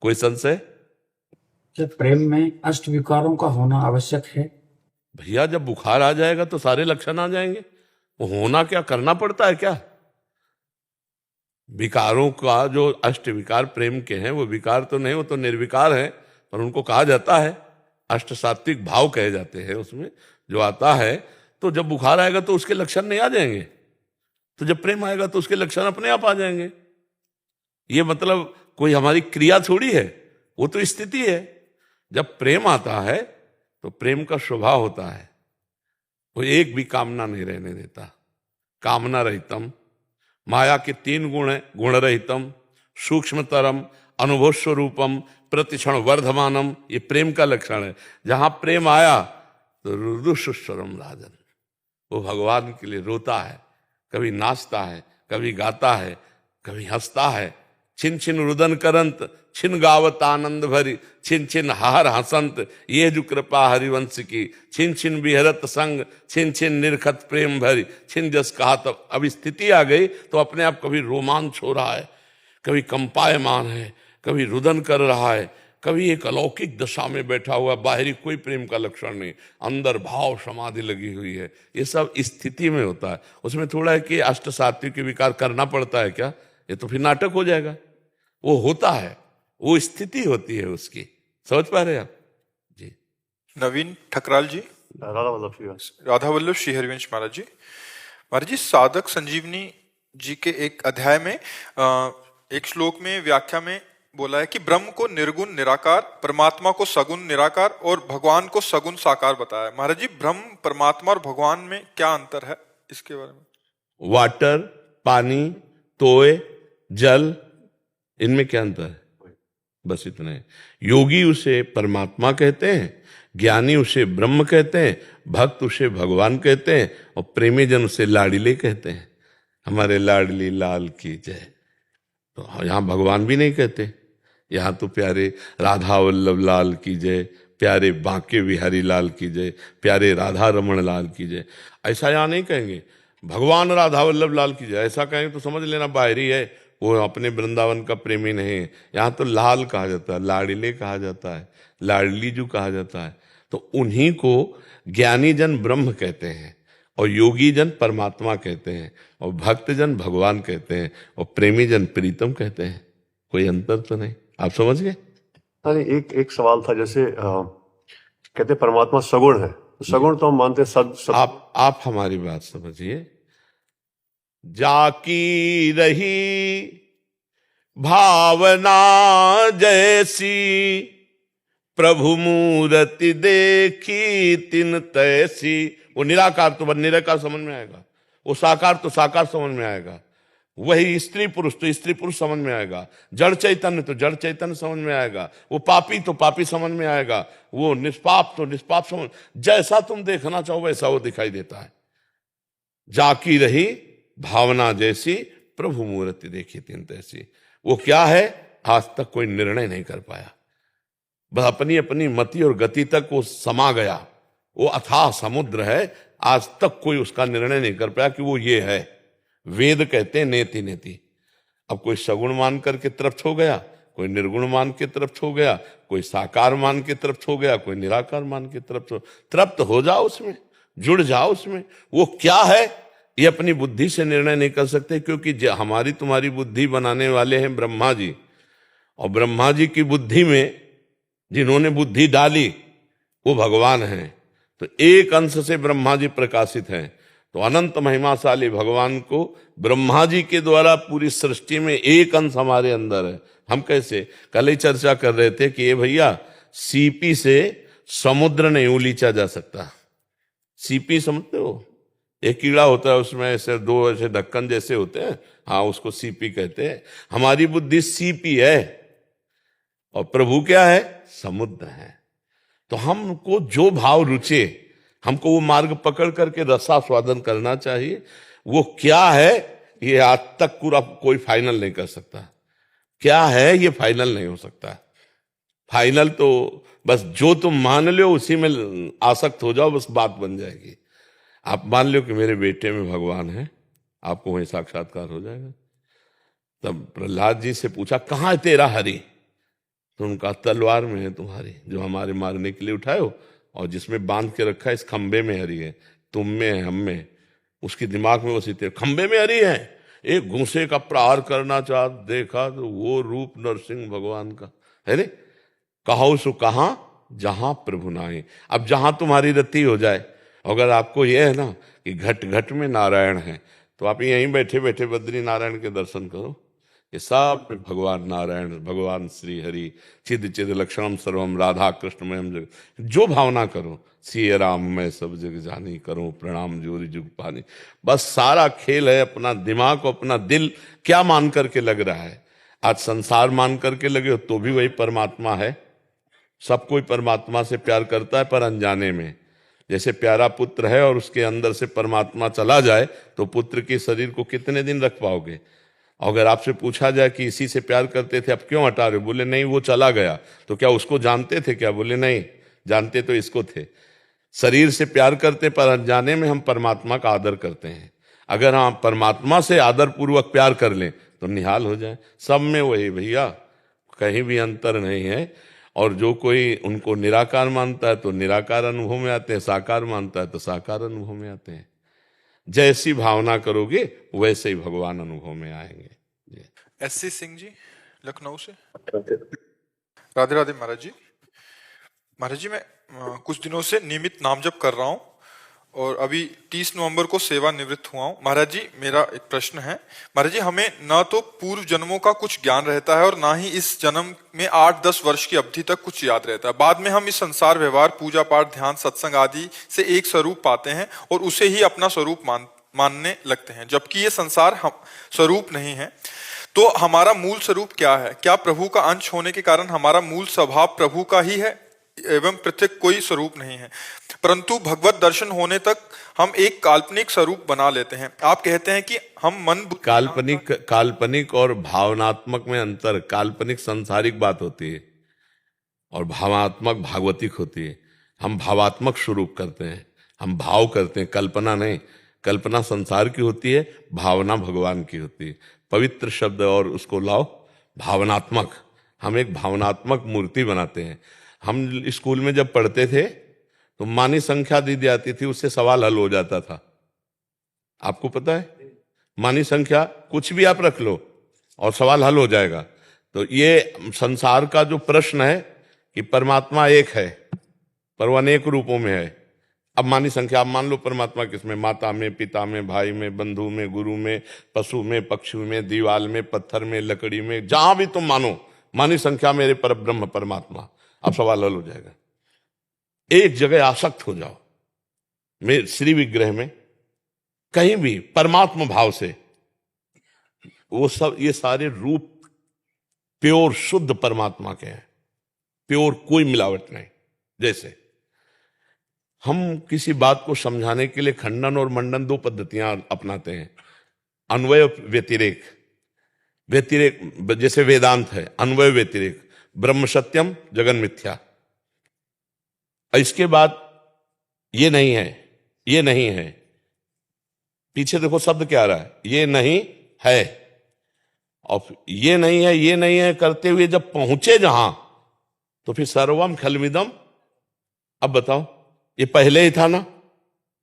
कोई संशय? जब प्रेम में अष्ट विकारों का होना आवश्यक है। भैया जब बुखार आ जाएगा तो सारे लक्षण आ जाएंगे। वो होना क्या, करना पड़ता है क्या? विकारों का जो अष्ट विकार प्रेम के हैं वो विकार तो नहीं, वो तो निर्विकार है, पर उनको कहा जाता है अष्ट सात्विक भाव कहे जाते हैं उसमें जो आता है। तो जब बुखार आएगा तो उसके लक्षण नहीं आ जाएंगे, तो जब प्रेम आएगा तो उसके लक्षण अपने आप आ जाएंगे। ये मतलब कोई हमारी क्रिया थोड़ी है, वो तो स्थिति है। जब प्रेम आता है तो प्रेम का स्वभाव होता है, वो एक भी कामना नहीं रहने देता। कामना रहितम, माया के 3 गुण है, गुण रहितम, सूक्ष्मतरम, अनुभव स्वरूपम, प्रतिक्षण वर्धमानम, ये प्रेम का लक्षण है। जहां प्रेम आया तो रुदुषस्वरम राजन, वो भगवान के लिए रोता है, कभी नाचता है, कभी गाता है, कभी हंसता है। छिन छिन रुदन करंत, छिन गावत आनंद भरी, छिन छिन हार हसंत, ये जो कृपा हरिवंश की, छिन छिन विहरत संग, छिन छिन निरखत प्रेम भरी, छिन जस कहा। तब अब स्थिति आ गई तो अपने आप कभी रोमांच हो रहा है, कभी कंपायमान है, कभी रुदन कर रहा है, कभी एक अलौकिक दशा में बैठा हुआ, बाहरी कोई प्रेम का लक्षण नहीं, अंदर भाव समाधि लगी हुई है। ये सब स्थिति में होता है। उसमें थोड़ा है कि अष्ट सात्विक विकार करना पड़ता है क्या, ये तो फिर नाटक हो जाएगा। वो होता है, वो स्थिति होती है उसकी। समझ पा रहे हैं आप जी। नवीन ठकराल जी। राधा वल्लभ श्री हरिवंश महाराज जी। महाराज जी, साधक संजीवनी जी के एक अध्याय में एक श्लोक में व्याख्या में बोला है कि ब्रह्म को निर्गुण निराकार, परमात्मा को सगुण निराकार और भगवान को सगुण साकार बताया। महाराज जी, ब्रह्म, परमात्मा और भगवान में क्या अंतर है, इसके बारे में? वाटर, पानी, तोय, जल, इनमें क्या अंतर है? बस इतना है। योगी उसे परमात्मा कहते हैं, ज्ञानी उसे ब्रह्म कहते हैं, भक्त उसे भगवान कहते हैं और प्रेमी जन उसे लाडले कहते हैं। हमारे लाडली लाल की जय। तो यहाँ भगवान भी नहीं कहते, यहाँ तो प्यारे राधा वल्लभ लाल की जय, प्यारे बांके बिहारी लाल की जय, प्यारे राधा रमण लाल की जय, ऐसा यहाँ नहीं कहेंगे। भगवान राधा वल्लभ लाल की जय ऐसा कहेंगे तो समझ लेना बाहरी है, वो अपने वृंदावन का प्रेमी नहीं है। यहाँ तो लाल कहा जाता है, लाडले कहा जाता है, लाडली जो कहा जाता है। तो उन्हीं को ज्ञानी जन ब्रह्म कहते हैं और योगी जन परमात्मा कहते हैं और भक्त जन भगवान कहते हैं और प्रेमी जन प्रीतम कहते हैं। कोई अंतर तो नहीं, आप समझ गए? अरे एक सवाल था, जैसे कहते परमात्मा सगुण है, तो सगुण तो हम मानते हैं सब। आप हमारी बात समझिए। जाकी रही भावना जैसी, प्रभु मूर्ति देखी तिन तैसी। वो निराकार तो निराकार समझ में आएगा, वो साकार तो साकार समझ में आएगा, वही स्त्री पुरुष तो स्त्री पुरुष समझ में आएगा, जड़ चैतन्य तो जड़ चैतन्य समझ में आएगा, वो पापी तो पापी समझ में आएगा, वो निष्पाप तो निष्पाप समझ। जैसा तुम देखना चाहो वैसा वो दिखाई देता है। जाकी रही भावना जैसी, प्रभु मूर्ति देखी तिन तैसी। वो क्या है, आज तक कोई निर्णय नहीं कर पाया, बस अपनी अपनी मति और गति तक वो समा गया। वो अथाह समुद्र है, आज तक कोई उसका निर्णय नहीं कर पाया कि वो ये है। वेद कहते हैं नेति नेति। अब कोई सगुण मान करके तृप्त हो गया, कोई निर्गुण मान के तृप्त हो गया, कोई साकार मान के तृप्त हो गया, कोई निराकार मान के तृप्त हो जाओ उसमें, जुड़ जाओ उसमें। वो क्या है ये अपनी बुद्धि से निर्णय नहीं कर सकते, क्योंकि हमारी तुम्हारी बुद्धि बनाने वाले हैं ब्रह्मा जी, और ब्रह्मा जी की बुद्धि में जिन्होंने बुद्धि डाली वो भगवान हैं। तो एक अंश से ब्रह्मा जी प्रकाशित हैं, तो अनंत महिमाशाली भगवान को ब्रह्मा जी के द्वारा पूरी सृष्टि में एक अंश हमारे अंदर है। हम कैसे, कल ही चर्चा कर रहे थे कि ये भैया सीपी से समुद्र नहीं उलीचा जा सकता। सीपी समझते हो, एक कीड़ा होता है उसमें ऐसे दो ऐसे ढक्कन जैसे होते हैं, हाँ उसको सीपी कहते हैं। हमारी बुद्धि सीपी है और प्रभु क्या है, समुद्र है। तो हमको जो भाव रुचे, हमको वो मार्ग पकड़ करके रसास्वादन करना चाहिए। वो क्या है ये आज तक पूरा कोई फाइनल नहीं कर सकता, क्या है ये फाइनल नहीं हो सकता। फाइनल तो बस जो तुम मान लो उसी में आसक्त हो जाओ, बस बात बन जाएगी। आप मान लो कि मेरे बेटे में भगवान है, आपको वहीं साक्षात्कार हो जाएगा। तब प्रहलाद जी से पूछा कहाँ है तेरा हरि, तो उनका तलवार में है तुम्हारी, जो हमारे मारने के लिए उठाए हो, और जिसमें बांध के रखा है इस खंबे में हरि है, तुम में है, हम में। उसके दिमाग में बसी तेरे खंबे में हरि है। एक घूंसे का प्रहार करना चाह देखा तो वो रूप नरसिंह भगवान का है रे। कहो सो कहाँ जहां प्रभु नाई। अब जहां तुम्हारी रति हो जाए, अगर आपको यह है ना कि घट घट में नारायण है, तो आप यहीं बैठे बैठे बद्री नारायण के दर्शन करो। ये सब में भगवान नारायण, भगवान श्री हरि, चिद चिद लक्षणम सर्वम राधा कृष्णमयम जग, जो भावना करो, सिय राम मैं सब जग जानी, करो प्रणाम जोरी जुग पानी। बस सारा खेल है अपना दिमाग को, अपना दिल क्या मान करके लग रहा है। आज संसार मान करके लगे हो तो भी वही परमात्मा है। सब कोई परमात्मा से प्यार करता है, पर अनजाने में। जैसे प्यारा पुत्र है और उसके अंदर से परमात्मा चला जाए, तो पुत्र के शरीर को कितने दिन रख पाओगे। अगर आपसे पूछा जाए कि इसी से प्यार करते थे अब क्यों हटा रहे हो, बोले नहीं वो चला गया। तो क्या उसको जानते थे क्या, बोले नहीं, जानते तो इसको थे। शरीर से प्यार करते पर अनजाने में हम परमात्मा का आदर करते हैं। अगर हम परमात्मा से आदर पूर्वक प्यार कर लें तो निहाल हो जाए। सब में वही भैया, कहीं भी अंतर नहीं है। और जो कोई उनको निराकार मानता है तो निराकार अनुभव में आते हैं, साकार मानता है तो साकार अनुभव में आते हैं। जैसी भावना करोगे वैसे ही भगवान अनुभव में आएंगे। एससी सिंह जी लखनऊ से। राधे राधे महाराज जी। महाराज जी, मैं कुछ दिनों से नियमित नाम जप कर रहा हूँ और अभी 30 नवंबर को सेवानिवृत्त हुआ हूँ। महाराज जी, मेरा एक प्रश्न है। महाराज जी, हमें ना तो पूर्व जन्मों का कुछ ज्ञान रहता है और ना ही इस जन्म में 8-10 वर्ष की अवधि तक कुछ याद रहता है। बाद में हम इस संसार व्यवहार, पूजा पाठ, ध्यान, सत्संग आदि से एक स्वरूप पाते हैं और उसे ही अपना स्वरूप मानने लगते हैं, जबकि ये संसार हम स्वरूप नहीं है। तो हमारा मूल स्वरूप क्या है? क्या प्रभु का अंश होने के कारण हमारा मूल स्वभाव प्रभु का ही है एवं पृथक कोई स्वरूप नहीं है? परंतु भगवत दर्शन होने तक हम एक काल्पनिक स्वरूप बना लेते हैं। आप कहते हैं कि हम मन काल्पनिक और भावनात्मक में अंतर। काल्पनिक सांसारिक बात होती है और भावनात्मक भागवतिक होती है। हम भावात्मक स्वरूप करते हैं, हम भाव करते हैं, कल्पना नहीं। कल्पना संसार की होती है, भावना भगवान की होती है। पवित्र शब्द और उसको लाओ भावनात्मक। हम एक भावनात्मक मूर्ति बनाते हैं। हम स्कूल में जब पढ़ते थे तो मानी संख्या दी जाती थी, उससे सवाल हल हो जाता था। आपको पता है, मानी संख्या कुछ भी आप रख लो और सवाल हल हो जाएगा। तो ये संसार का जो प्रश्न है कि परमात्मा एक है पर वो अनेक रूपों में है। अब मानी संख्या आप मान लो परमात्मा किसमें, माता में, पिता में, भाई में, बंधु में, गुरु में, पशु में, पक्षी में, दीवाल में, पत्थर में, लकड़ी में, जहां भी तुम मानो मानी संख्या मेरे पर ब्रह्म परमात्मा। अब सवाल हल हो जाएगा। एक जगह आसक्त हो जाओ मेरे श्री विग्रह में, कहीं भी परमात्मा भाव से, वो सब ये सारे रूप प्योर शुद्ध परमात्मा के हैं, प्योर, कोई मिलावट नहीं। जैसे हम किसी बात को समझाने के लिए खंडन और मंडन दो पद्धतियां अपनाते हैं। अन्वय व्यतिरेक, जैसे वेदांत है, अन्वय व्यतिरेक, ब्रह्म सत्यम जगन मिथ्या। इसके बाद ये नहीं है, ये नहीं है, पीछे देखो शब्द क्या आ रहा है, ये नहीं है। और ये नहीं है, ये नहीं है करते हुए जब पहुंचे जहां, तो फिर सर्वम खलमिदम। अब बताओ, ये पहले ही था ना,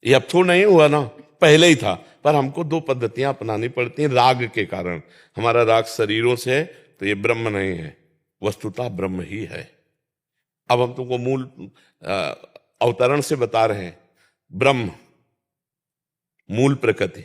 ये अब तो नहीं हुआ ना, पहले ही था। पर हमको दो पद्धतियां अपनानी पड़ती हैं राग के कारण। हमारा राग शरीरों से है, तो ये ब्रह्म नहीं है, वस्तुतः ब्रह्म ही है। अब हम तुमको मूल अवतरण से बता रहे हैं। ब्रह्म मूल प्रकृति,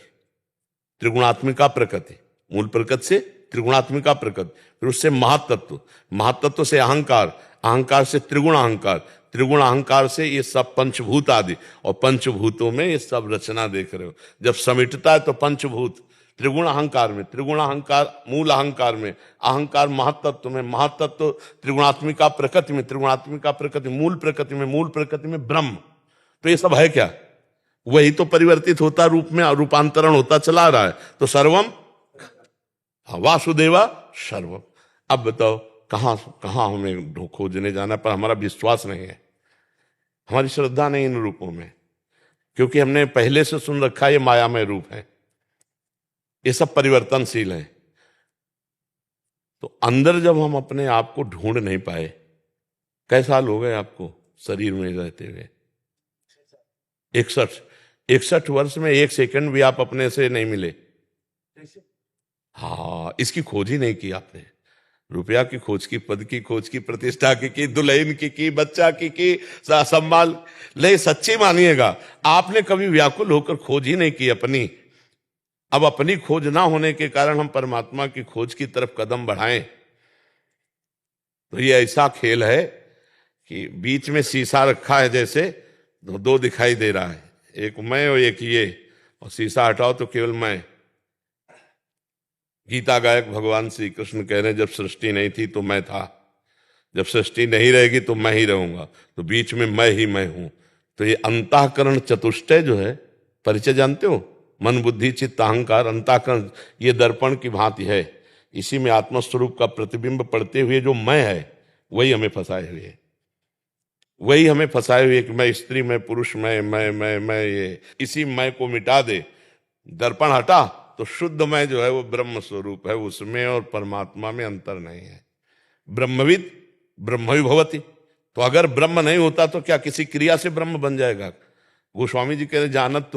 त्रिगुणात्मिका प्रकृति, मूल प्रकृति से त्रिगुणात्मिका प्रकृति, फिर उससे महातत्व, महातत्व से अहंकार, अहंकार से त्रिगुण अहंकार, त्रिगुण अहंकार से ये सब पंचभूत आदि, और पंचभूतों में ये सब रचना देख रहे हो। जब समिटता है तो पंचभूत त्रिगुण अहंकार में, त्रिगुण अहंकार मूल अहंकार में, अहंकार महातत्व में, महातत्व त्रिगुणात्मिका प्रकृति में, त्रिगुणात्मिका प्रकृति मूल प्रकृति में, मूल प्रकृति में ब्रह्म। तो ये सब है क्या? वही तो परिवर्तित होता रूप में, रूपांतरण होता चला रहा है। तो सर्वम वासुदेवा सर्वम। अब बताओ कहां कहां हमें खोजने जाना, पर हमारा विश्वास नहीं है, हमारी श्रद्धा नहीं इन रूपों में, क्योंकि हमने पहले से सुन रखा ये मायामय रूप है, ये सब परिवर्तनशील है। तो अंदर जब हम अपने आप को ढूंढ नहीं पाए, कई साल हो गए आपको शरीर में रहते हुए? 61 वर्ष में 1 सेकंड भी आप अपने से नहीं मिले। हाँ, इसकी खोज ही नहीं की आपने। रुपया की खोज की, पद की खोज की, प्रतिष्ठा की, दुल्हन की, बच्चा की, सम्मान। ले सच्ची मानिएगा, आपने कभी व्याकुल होकर खोज ही नहीं की अपनी। अब अपनी खोज ना होने के कारण हम परमात्मा की खोज की तरफ कदम बढ़ाएं, तो ये ऐसा खेल है कि बीच में शीशा रखा है, जैसे दो दिखाई दे रहा है, एक मैं और एक ये, और शीशा हटाओ तो केवल मैं। गीता गायक भगवान श्री कृष्ण कह रहे हैं, जब सृष्टि नहीं थी तो मैं था, जब सृष्टि नहीं रहेगी तो मैं ही रहूंगा, तो बीच में मैं ही मैं हूं। तो ये अंतःकरण चतुष्टय जो है, परिचय जानते हो? मन बुद्धि चित्त अहंकार, अंतःकरण, ये दर्पण की भांति है। इसी में आत्मस्वरूप का प्रतिबिंब पड़ते हुए जो मैं है, वही हमें फंसाए हुए है, वही हमें फंसाए हुए कि मैं स्त्री, मैं पुरुष, मैं ये। इसी मैं को मिटा दे, दर्पण हटा, तो शुद्ध मैं जो है वो ब्रह्म स्वरूप है, उसमें और परमात्मा में अंतर नहीं है। ब्रह्मविद ब्रह्म भवति। तो अगर ब्रह्म नहीं होता तो क्या किसी क्रिया से ब्रह्म बन जाएगा? गोस्वामी जी कह रहे जानत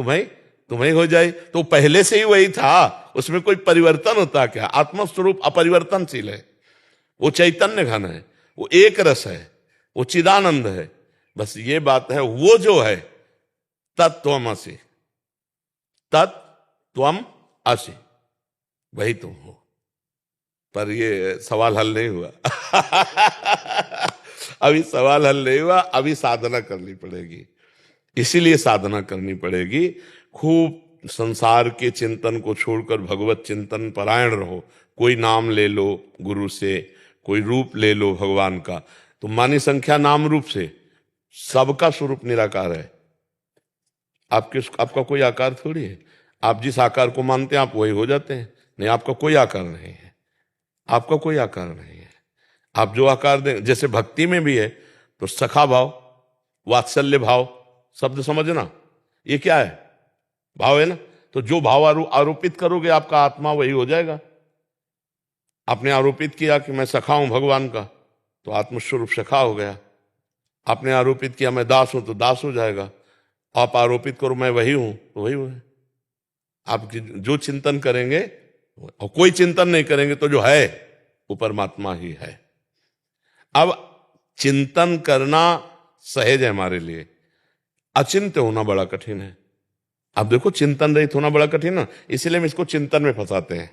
तुम्हें हो जाए, तो पहले से ही वही था, उसमें कोई परिवर्तन होता क्या? आत्मस्वरूप अपरिवर्तनशील है, वो चैतन्य घन है, वो एक रस है, वो चिदानंद है। बस ये बात है, वो जो है तत्त्वमसि, तत्त्वम असि, वही तुम हो। पर ये सवाल हल नहीं हुआ अभी सवाल हल नहीं हुआ, अभी साधना करनी पड़ेगी। इसीलिए साधना करनी पड़ेगी, खूब संसार के चिंतन को छोड़कर भगवत चिंतन परायण रहो। कोई नाम ले लो गुरु से, कोई रूप ले लो भगवान का, तो मानी संख्या नाम रूप से सबका स्वरूप निराकार है। आपका कोई आकार थोड़ी है, आप जिस आकार को मानते हैं आप वही हो जाते हैं। नहीं, आपका कोई आकार नहीं है, आपका कोई आकार नहीं है। आप जो आकार दें, जैसे भक्ति में भी है तो सखा भाव, वात्सल्य भाव, शब्द समझना, ये क्या है? भाव है ना। तो जो भाव आरोपित करोगे आपका आत्मा वही हो जाएगा। आपने आरोपित किया कि मैं सखा हूं भगवान का, तो आत्मस्वरूप सखा हो गया। आपने आरोपित किया मैं दास हूं, तो दास हो जाएगा। आप आरोपित करो मैं वही हूं, तो वही है। आप जो चिंतन करेंगे, और कोई चिंतन नहीं करेंगे तो जो है वो परमात्मा ही है। अब चिंतन करना सहज है हमारे लिए, अचिंत्य होना बड़ा कठिन है। अब देखो, चिंतन रहित होना बड़ा कठिन है, इसलिए हम इसको चिंतन में फंसाते हैं।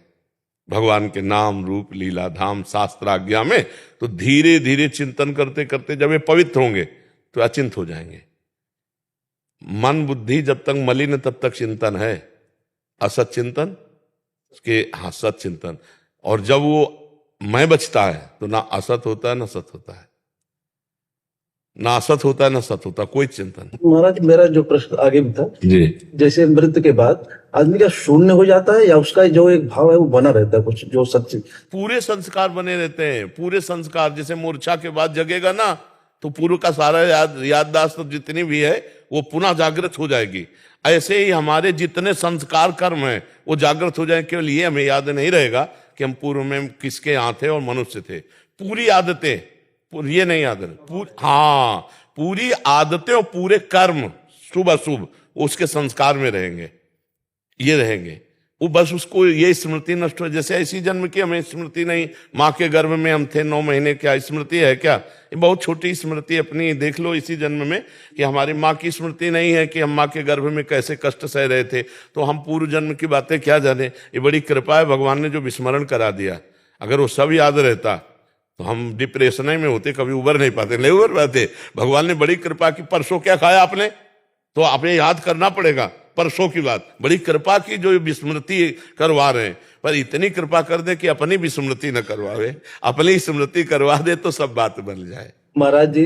भगवान के नाम रूप लीला धाम शास्त्र आज्ञा में तो धीरे धीरे चिंतन करते करते जब ये पवित्र होंगे तो अचिंत हो जाएंगे। मन बुद्धि जब तक मलिन तब तक चिंतन है, असत चिंतन के हाँ सत चिंतन। और जब वो मैं बचता है तो ना असत होता है ना सत होता है, ना असत होता है ना सत होता, कोई चिंतन। महाराज मेरा जो प्रश्न आगे भी था जी, जैसे मृत्यु के बाद आदमी का शून्य हो जाता है या उसका जो एक भाव है वो बना रहता है, कुछ जो सच्ची? पूरे संस्कार बने रहते हैं, पूरे संस्कार। जैसे मूर्छा के बाद जगेगा ना, तो पूर्व का सारा याददाश्त तो जितनी भी है वो पुनः जागृत हो जाएगी। ऐसे ही हमारे जितने संस्कार कर्म हैं वो जागृत हो जाए। केवल ये हमें याद नहीं रहेगा कि हम पूर्व में किसके यहाँ थे और मनुष्य थे। पूरी आदतें, ये नहीं याद रहे, हाँ, पूरी आदतें और पूरे कर्म शुभ अशुभ उसके संस्कार में रहेंगे, ये रहेंगे। वो बस उसको ये स्मृति नष्ट हो, जैसे ऐसी जन्म की हमें स्मृति नहीं, माँ के गर्भ में हम थे 9 महीने, क्या स्मृति है क्या? ये बहुत छोटी स्मृति अपनी देख लो इसी जन्म में कि हमारी माँ की स्मृति नहीं है कि हम माँ के गर्भ में कैसे कष्ट सह रहे थे। तो हम पूर्व जन्म की बातें क्या जाने। ये बड़ी कृपा है, भगवान ने जो विस्मरण करा दिया। अगर वो सब याद रहता तो हम डिप्रेशन में होते, कभी उबर नहीं पाते, नहीं उबर पाते। भगवान ने बड़ी कृपा की। परसों क्या खाया आपने, तो आपने याद करना पड़ेगा परसों की बात। बड़ी कृपा की जो विस्मृति करवा रहे हैं, पर इतनी कृपा कर दे कि अपनी विस्मृति न करवावे, अपनी स्मृति करवा दे तो सब बात बन जाए। महाराज जी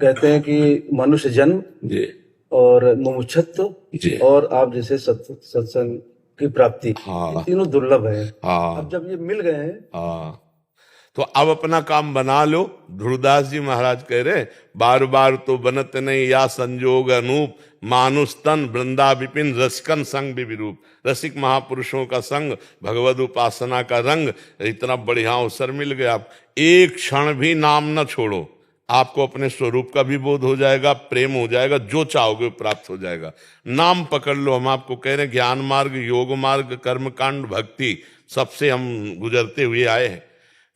कहते हैं कि मनुष्य जन्म जी और मुमुक्षुत्व जी, और आप जैसे सत्संग की प्राप्ति, हाँ। ये तीनों दुर्लभ है। हाँ अब जब ये मिल गए हैं, हाँ, तो अब अपना काम बना लो। ध्रुवदास जी महाराज कह रहे, बार बार तो बनत नहीं या संजोग अनूप, मानुष तन वृंदा विपिन रसिकन संग विरूप। रसिक महापुरुषों का संग, भगवद उपासना का रंग, इतना बढ़िया अवसर मिल गया। आप एक क्षण भी नाम न छोड़ो, आपको अपने स्वरूप का भी बोध हो जाएगा, प्रेम हो जाएगा, जो चाहोगे प्राप्त हो जाएगा। नाम पकड़ लो। हम आपको कह रहे हैं ज्ञान मार्ग, योग मार्ग, कर्मकांड, भक्ति, सबसे हम गुजरते हुए आए हैं।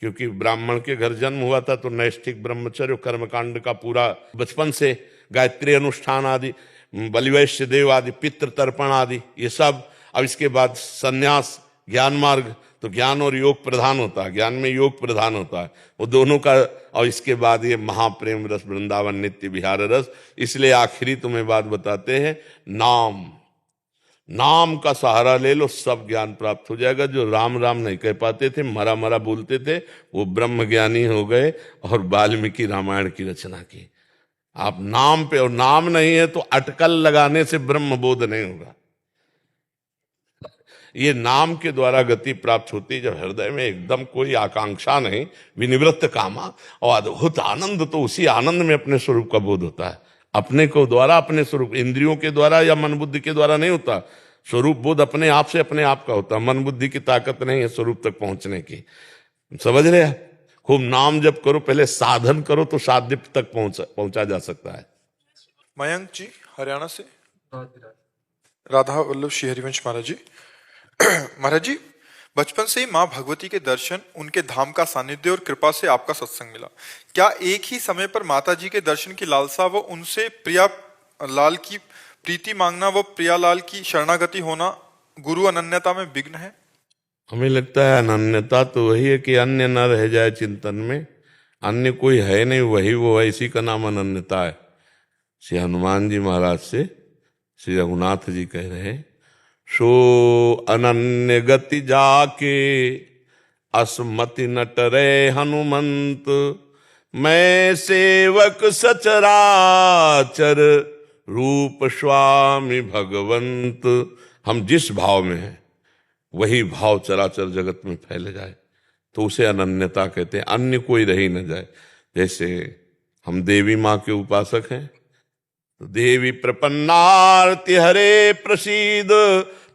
क्योंकि ब्राह्मण के घर जन्म हुआ था तो नैष्ठिक ब्रह्मचर्य कर्मकांड का पूरा बचपन से, गायत्री अनुष्ठान आदि, बलिवैश्य देव आदि, पितृ तर्पण आदि, ये सब। अब इसके बाद सन्यास, ज्ञान मार्ग, तो ज्ञान और योग प्रधान होता है, ज्ञान में योग प्रधान होता है, वो दोनों का। और इसके बाद ये महाप्रेम रस, वृंदावन नित्य विहार रस। इसलिए आखिरी तुम्हें बात बताते हैं, नाम, नाम का सहारा ले लो, सब ज्ञान प्राप्त हो जाएगा। जो राम राम नहीं कह पाते थे, मरा मरा बोलते थे, वो ब्रह्म ज्ञानी हो गए और वाल्मीकि रामायण की रचना की। आप नाम पे, और नाम नहीं है तो अटकल लगाने से ब्रह्म बोध नहीं होगा। ये नाम के द्वारा गति प्राप्त होती है। जब हृदय में एकदम कोई आकांक्षा नहीं, विनिवृत्त कामा और अद्भुत आनंद, तो उसी आनंद में अपने स्वरूप का बोध होता है। अपने को द्वारा, अपने स्वरूप, इंद्रियों के द्वारा या मन बुद्धि के द्वारा नहीं होता। स्वरूप बोध अपने आप से अपने आप का होता है। मन बुद्धि की ताकत नहीं है स्वरूप तक पहुंचने की। समझ रहे हैं? खूब नाम जप करो, पहले साधन करो तो साध्य तक पहुंचा जा सकता है। मयंक जी हरियाणा से, राधा वल्लभ श्री हरिवंश महाराज जी। महाराज जी, बचपन से ही माँ भगवती के दर्शन, उनके धाम का सानिध्य और कृपा से आपका सत्संग मिला। क्या एक ही समय पर माता जी के दर्शन की लालसा व उनसे प्रिया लाल की प्रीति मांगना व प्रिया लाल की शरणागति होना गुरु अनन्यता में विघ्न है? हमें लगता है अनन्यता तो वही है कि अन्य न रह जाए चिंतन में। अन्य कोई है नहीं, वही वो है, इसी का नाम अनन्यता है। श्री हनुमान जी महाराज से श्री रघुनाथ जी कह रहे हैं, सो अनन्य गति जाके असमति न टरे हनुमंत, मैं सेवक सचराचर रूप स्वामी भगवंत। हम जिस भाव में हैं वही भाव चराचर जगत में फैल जाए तो उसे अनन्यता कहते हैं। अन्य कोई रही न जाए। जैसे हम देवी माँ के उपासक हैं तो देवी प्रपन्नार्ति हरे प्रसीद,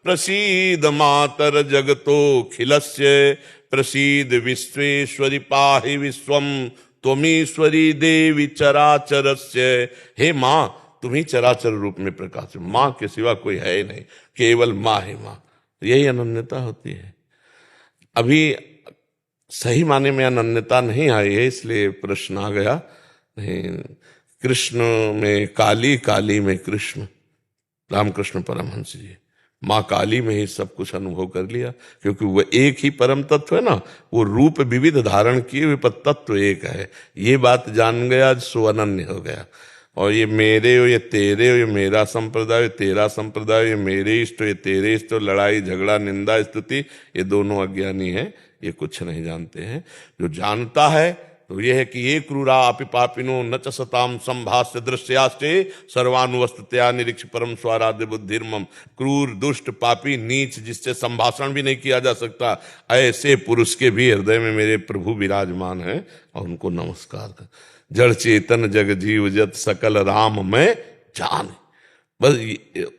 प्रसीद मातर जगतो खिलस्य, प्रसीद विश्वेश्वरी पाहि विश्वम, त्वमीश्वरी देवी चराचरस्य। हे माँ, तुम्ही चराचर रूप में प्रकाश, माँ के सिवा कोई है नहीं, केवल माँ है माँ। यही अनन्यता होती है। अभी सही माने में अनन्यता नहीं आई है, इसलिए प्रश्न आ गया। नहीं, कृष्ण में काली, काली में कृष्ण, रामकृष्ण परमहंस जी माँ काली में ही सब कुछ अनुभव कर लिया, क्योंकि वह एक ही परम तत्व है ना। वो रूप विविध धारण किए हुए पर तत्व एक है। ये बात जान गया, सो अनन्य हो गया। और ये मेरे हो, ये तेरे हो, ये मेरा संप्रदाय, ये तेरा संप्रदाय, ये मेरे इष्ट, ये तेरे इष्ट, लड़ाई झगड़ा निंदा स्तुति, ये दोनों अज्ञानी हैं, ये कुछ नहीं जानते हैं। जो जानता है तो ये है कि ये क्रूरा अपि पापिनो न च सताम संभाष्य दृश्यास्ते सर्वानुवस्तया निरीक्ष परम स्वाराध्य बुद्धिर्मम। क्रूर दुष्ट पापी नीच जिससे संभाषण भी नहीं किया जा सकता, ऐसे पुरुष के भी हृदय में मेरे प्रभु विराजमान हैं और उनको नमस्कार कर। जड़ चेतन जग जीव जत सकल राम में जान है। बस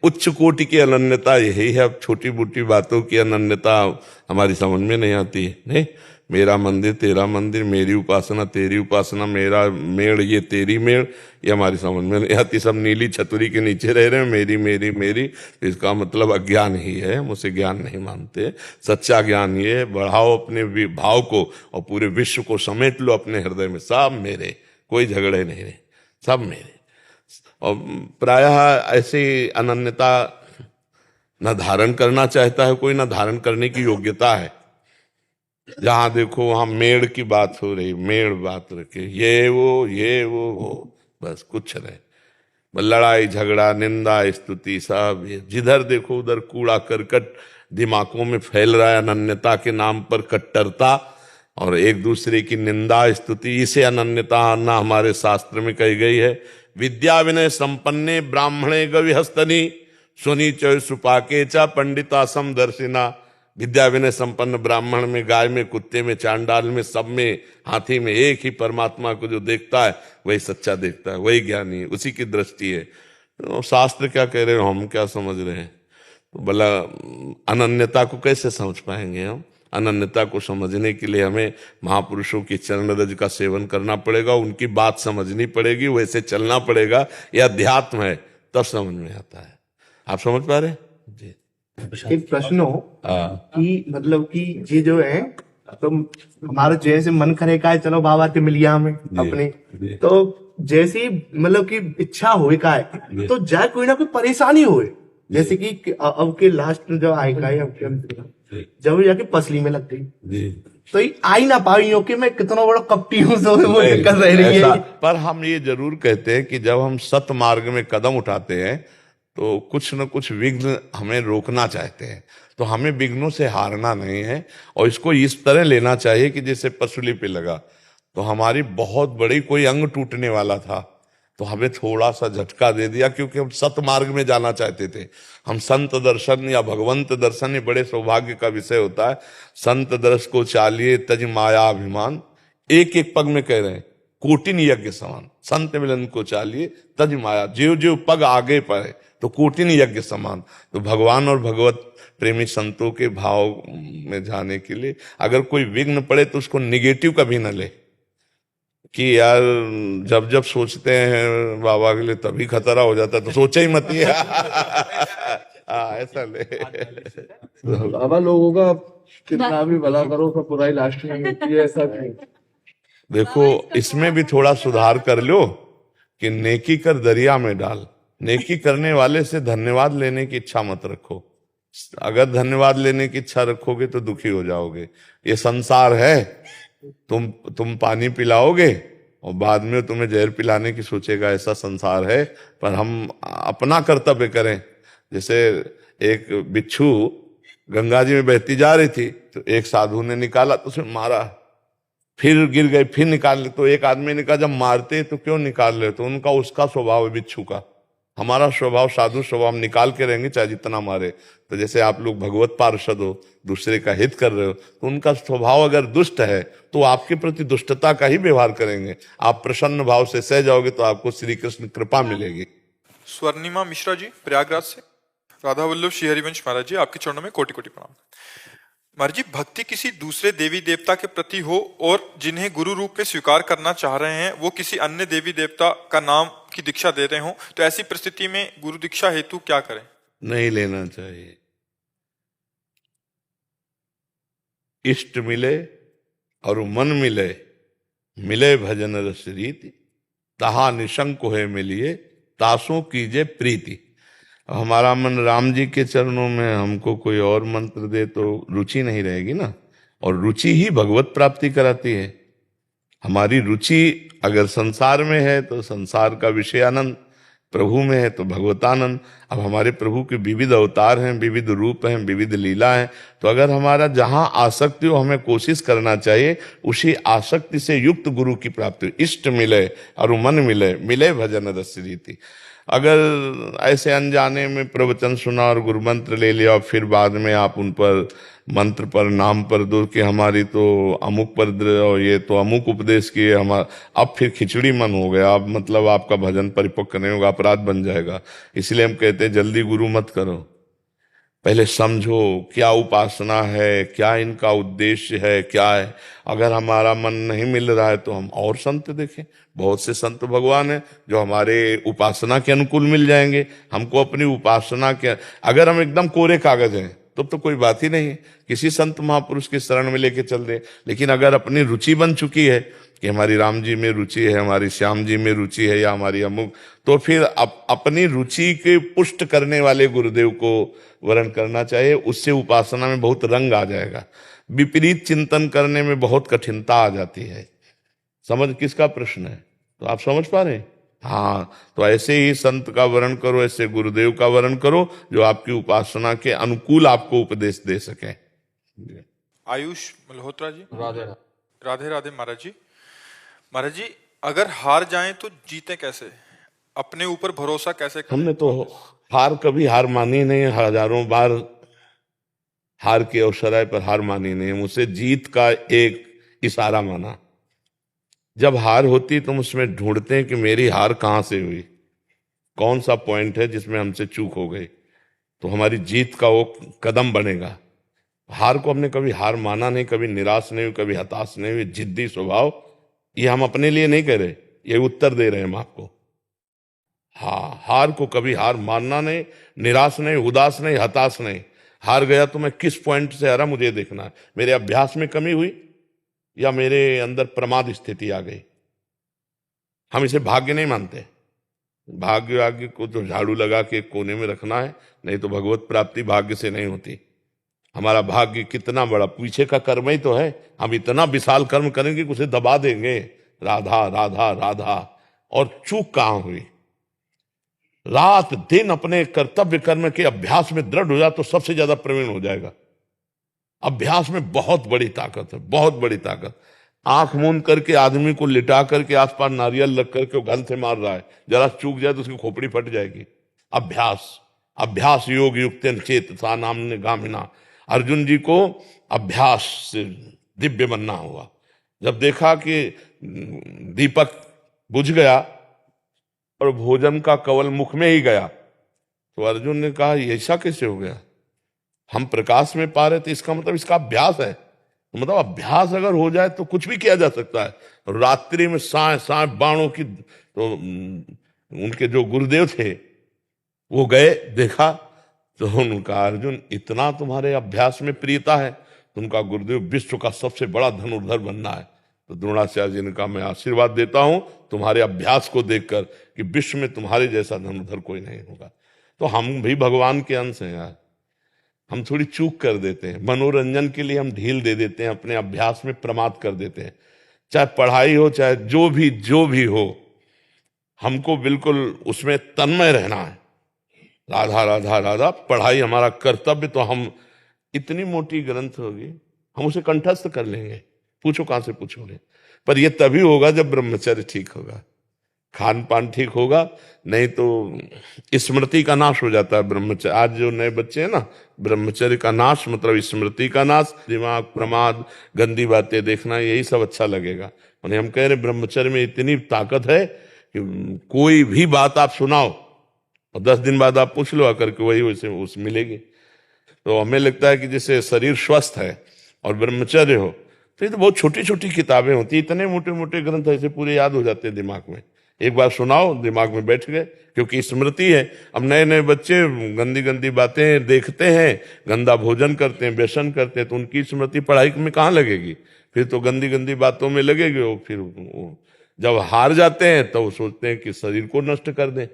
उच्च कोटि की अनन्यता यही है। अब छोटी मोटी बातों की अनन्यता हमारी समझ में नहीं आती है। नहीं, मेरा मंदिर तेरा मंदिर, मेरी उपासना तेरी उपासना, मेरा मेड़ ये तेरी मेड़, ये हमारी समझ में नहीं आती। सब नीली छतरी के नीचे रह रहे हैं, मेरी मेरी मेरी। तो इसका मतलब अज्ञान ही है, हम उसे ज्ञान नहीं मानते। सच्चा ज्ञान ये है, बढ़ाओ अपने भाव को और पूरे विश्व को समेट लो अपने हृदय में। सब मेरे, कोई झगड़े नहीं रहे, सब मेरे। और प्रायः ऐसी अनन्यता न धारण करना चाहता है कोई, न धारण करने की योग्यता है। जहां देखो वहां मेड़ की बात हो रही, मेड़ बात रखे, ये वो बस कुछ नहीं। बस लड़ाई झगड़ा, निंदा स्तुति, सब ये। जिधर देखो उधर कूड़ा करकट दिमागों में फैल रहा है, अनन्यता के नाम पर कट्टरता और एक दूसरे की निंदा स्तुति। इसे अनन्यता आना हमारे शास्त्र में कही गई है। विद्या विनय संपन्ने ब्राह्मणे गविहस्तनी सुनी चय सुपाके चा पंडिता समदर्शिना। विद्या विनय संपन्न ब्राह्मण में, गाय में, कुत्ते में, चांडाल में, सब में, हाथी में एक ही परमात्मा को जो देखता है वही सच्चा देखता है, वही ज्ञानी है, उसी की दृष्टि है। तो शास्त्र क्या कह रहे हो, हम क्या समझ रहे हैं? तो भला अनन्यता को कैसे समझ पाएंगे हम? अनन्यता को समझने के लिए हमें महापुरुषों की चरण रज का सेवन करना पड़ेगा, उनकी बात समझनी पड़ेगी, वैसे चलना पड़ेगा। यह अध्यात्म है, तब समझ में आता है। आप समझ पा रहे हैं जी? एक प्रश्न हो कि मतलब कि ये जो है, तो हमारा जैसे मन करे का है चलो बाबा के मिलिया में अपने, तो जैसी मतलब कि इच्छा होए का है तो जाए कोई ना कोई परेशानी होए। जैसे कि अब के लास्ट में जब आएगा जब जाके पसली में लग गई तो ये आई ना पाई हो कि मैं कितना बड़ा कपटी हूँ, तो वो दिक्कत रह रही है। पर हम ये जरूर कहते हैं कि जब हम सत मार्ग में कदम उठाते हैं तो कुछ न कुछ विघ्न हमें रोकना चाहते हैं। तो हमें विघ्नों से हारना नहीं है और इसको इस तरह लेना चाहिए कि जैसे पसली पे लगा तो हमारी बहुत बड़ी कोई अंग टूटने वाला था तो हमें थोड़ा सा झटका दे दिया, क्योंकि हम सत मार्ग में जाना चाहते थे। हम संत दर्शन या भगवंत दर्शन, ये बड़े सौभाग्य का विषय होता है। संत दर्श को चालिए तज माया अभिमान, एक एक पग में कह रहे हैं कोटिन यज्ञ समान। संत मिलन को चालिए तज माया, जीव जीव पग आगे पड़े तो कोटिन यज्ञ समान। तो भगवान और भगवत प्रेमी संतों के भाव में जाने के लिए अगर कोई विघ्न पड़े तो उसको निगेटिव कभी न ले कि यार जब जब सोचते हैं बाबा के लिए तभी खतरा हो जाता है, तो सोचे ही मत। ऐसा ले बाबा, लोगों का कितना भी भला करो तो बुराई लास्ट में मिलती है, ऐसा नहीं। देखो इसमें भी थोड़ा सुधार कर लो कि नेकी कर दरिया में डाल। नेकी करने वाले से धन्यवाद लेने की इच्छा मत रखो। अगर धन्यवाद लेने की इच्छा रखोगे तो दुखी हो जाओगे। ये संसार है, तुम पानी पिलाओगे और बाद में तुम्हें जहर पिलाने की सोचेगा, ऐसा संसार है। पर हम अपना कर्तव्य करें। जैसे एक बिच्छू गंगा जी में बहती जा रही थी तो एक साधु ने निकाला तो उसमें मारा, फिर गिर गई, फिर निकाल ले। तो एक आदमी ने कहा जब मारते तो क्यों निकाल ले? तो उनका उसका स्वभाव है बिच्छू का, हमारा स्वभाव साधु स्वभाव, हम निकाल के रहेंगे चाहे जितना मारे। तो जैसे आप लोग भगवत पार्षद हो, दूसरे का हित कर रहे हो, तो उनका स्वभाव अगर दुष्ट है तो आपके प्रति दुष्टता का ही व्यवहार करेंगे। आप प्रसन्न भाव से सह जाओगे तो आपको श्री कृष्ण कृपा मिलेगी। स्वर्णिमा मिश्रा जी प्रयागराज से। राधा वल्लभ श्री हरिवंश महाराज जी, आपके चरणों में कोटि कोटि प्रणाम। महाराज जी, भक्ति किसी दूसरे देवी देवता के प्रति हो और जिन्हें गुरु रूप में स्वीकार करना चाह रहे हैं वो किसी अन्य देवी देवता का नाम की दीक्षा दे रहे हो, तो ऐसी परिस्थिति में गुरु दीक्षा हेतु क्या करें? नहीं लेना चाहिए। इष्ट मिले और मन मिले, मिले भजन रस रीति, तहा निशंक है मिलिए, तासों कीजे प्रीति। हमारा मन राम जी के चरणों में, हमको कोई और मंत्र दे तो रुचि नहीं रहेगी ना। और रुचि ही भगवत प्राप्ति कराती है। हमारी रुचि अगर संसार में है तो संसार का विषय आनंद, प्रभु में है तो भगवतानंद। अब हमारे प्रभु के विविध अवतार हैं, विविध रूप हैं, विविध लीला हैं। तो अगर हमारा जहां आसक्ति हो हमें कोशिश करना चाहिए उसी आसक्ति से युक्त गुरु की प्राप्ति। इष्ट मिले और मन मिले, मिले भजन रस रीति। अगर ऐसे अनजाने में प्रवचन सुना और गुरु मंत्र ले लिया और फिर बाद में आप उन पर मंत्र पर नाम पर दो कि हमारी तो अमुक पर और ये तो अमुक उपदेश किए हमारा, अब फिर खिचड़ी मन हो गया, अब मतलब आपका भजन परिपक्व नहीं होगा, अपराध बन जाएगा। इसलिए हम कहते हैं जल्दी गुरु मत करो, पहले समझो क्या उपासना है, क्या इनका उद्देश्य है, क्या है। अगर हमारा मन नहीं मिल रहा है तो हम और संत देखें, बहुत से संत भगवान हैं जो हमारे उपासना के अनुकूल मिल जाएंगे। हमको अपनी उपासना के, अगर हम एकदम कोरे कागज हैं तब तो कोई बात ही नहीं है, किसी संत महापुरुष के शरण में लेके चल दे। लेकिन अगर अपनी रुचि बन चुकी है कि हमारी राम जी में रुचि है, हमारी श्याम जी में रुचि है, या हमारी अमुक, तो फिर अपनी रुचि के पुष्ट करने वाले गुरुदेव को वरण करना चाहिए। उससे उपासना में बहुत रंग आ जाएगा। विपरीत चिंतन करने में बहुत कठिनता आ जाती है। समझ किसका प्रश्न है, तो आप समझ पा रहे हैं? हाँ, तो ऐसे ही संत का वरण करो, ऐसे गुरुदेव का वरण करो जो आपकी उपासना के अनुकूल आपको उपदेश दे सके। आयुष मल्होत्रा जी। राधे राधे राधे महाराज जी। महाराज जी, अगर हार जाएं तो जीते कैसे? अपने ऊपर भरोसा कैसे करें? हमने तो हार कभी हार मानी नहीं, हजारों बार हार के अवसराय पर हार मानी नहीं, मुझसे जीत का एक इशारा माना। जब हार होती तो हम उसमें ढूंढते हैं कि मेरी हार कहाँ से हुई, कौन सा पॉइंट है जिसमें हमसे चूक हो गई, तो हमारी जीत का वो कदम बनेगा। हार को हमने कभी हार माना नहीं, कभी निराश नहीं हुई, कभी हताश नहीं हुई। जिद्दी स्वभाव, ये हम अपने लिए नहीं कह रहे, ये उत्तर दे रहे हैं हम आपको। हाँ, हार को कभी हार मानना नहीं, निराश नहीं, उदास नहीं, हताश नहीं। हार गया तो मैं किस पॉइंट से हारा मुझे देखना है, मेरे अभ्यास में कमी हुई या मेरे अंदर प्रमाद स्थिति आ गई। हम इसे भाग्य नहीं मानते। भाग्य को तो झाड़ू लगा के कोने में रखना है, नहीं तो भगवत प्राप्ति भाग्य से नहीं होती। हमारा भाग्य कितना बड़ा, पीछे का कर्म ही तो है। हम इतना विशाल कर्म करेंगे कि उसे दबा देंगे, राधा राधा राधा, और चूक कहां हुई। रात दिन अपने कर्तव्य कर्म के अभ्यास में दृढ़ हो जाए तो सबसे ज्यादा प्रवीण हो जाएगा। अभ्यास में बहुत बड़ी ताकत है, बहुत बड़ी ताकत। आंख मूंद करके आदमी को लिटा करके आसपास नारियल रख करके गन से मार रहा है, जरा चूक जाए तो उसकी खोपड़ी फट जाएगी। अभ्यास योग युक्तेन चेतसा नाम्ने गामिना। अर्जुन जी को अभ्यास से दिव्य बनना हुआ। जब देखा कि दीपक बुझ गया और भोजन का कवल मुख में ही गया, तो अर्जुन ने कहा ये ऐसा कैसे हो गया, हम प्रकाश में पा रहे थे, इसका मतलब इसका अभ्यास है। तो मतलब अभ्यास अगर हो जाए तो कुछ भी किया जा सकता है। रात्रि में साए बाणों की, तो उनके जो गुरुदेव थे वो गए, देखा तो उनका, अर्जुन इतना तुम्हारे अभ्यास में प्रियता है, तो उनका गुरुदेव विश्व का सबसे बड़ा धनुर्धर बनना है। तो द्रोणाचार्य जी ने कहा मैं आशीर्वाद देता हूं तुम्हारे अभ्यास को देखकर कि विश्व में तुम्हारे जैसा धनुर्धर कोई नहीं होगा। तो हम भी भगवान के अंश हैं यार, हम थोड़ी चूक कर देते हैं, मनोरंजन के लिए हम ढील दे देते हैं, अपने अभ्यास में प्रमाद कर देते हैं। चाहे पढ़ाई हो, चाहे जो भी हो, हमको बिल्कुल उसमें तन्मय रहना है। राधा राधा राधा पढ़ाई हमारा कर्तव्य, तो हम इतनी मोटी ग्रंथ होगी हम उसे कंठस्थ कर लेंगे, पूछो कहां से पूछोगे। पर यह तभी होगा जब ब्रह्मचर्य ठीक होगा, खान पान ठीक होगा, नहीं तो स्मृति का नाश हो जाता है ब्रह्मचर्य। आज जो नए बच्चे हैं ना, ब्रह्मचर्य का नाश मतलब स्मृति का नाश, दिमाग प्रमाद, गंदी बातें देखना, यही सब अच्छा लगेगा। उन्हें हम कह रहे ब्रह्मचर्य में इतनी ताकत है कि कोई भी बात आप सुनाओ और 10 दिन बाद आप पूछ लो आकर के, वही वैसे उस मिलेगी। तो हमें लगता है कि जैसे शरीर स्वस्थ है और ब्रह्मचर्य हो, तो ये तो बहुत छोटी छोटी किताबें होती, इतने मोटे मोटे ग्रंथ ऐसे पूरे याद हो जाते हैं दिमाग में। एक बार सुनाओ दिमाग में बैठ गए, क्योंकि स्मृति है। अब नए नए बच्चे गंदी गंदी बातें देखते हैं, गंदा भोजन करते हैं, व्यसन करते हैं, तो उनकी स्मृति पढ़ाई में कहाँ लगेगी, फिर तो गंदी गंदी बातों में लगेगी। वो फिर जब हार जाते हैं तो वो सोचते हैं कि शरीर को नष्ट कर दें,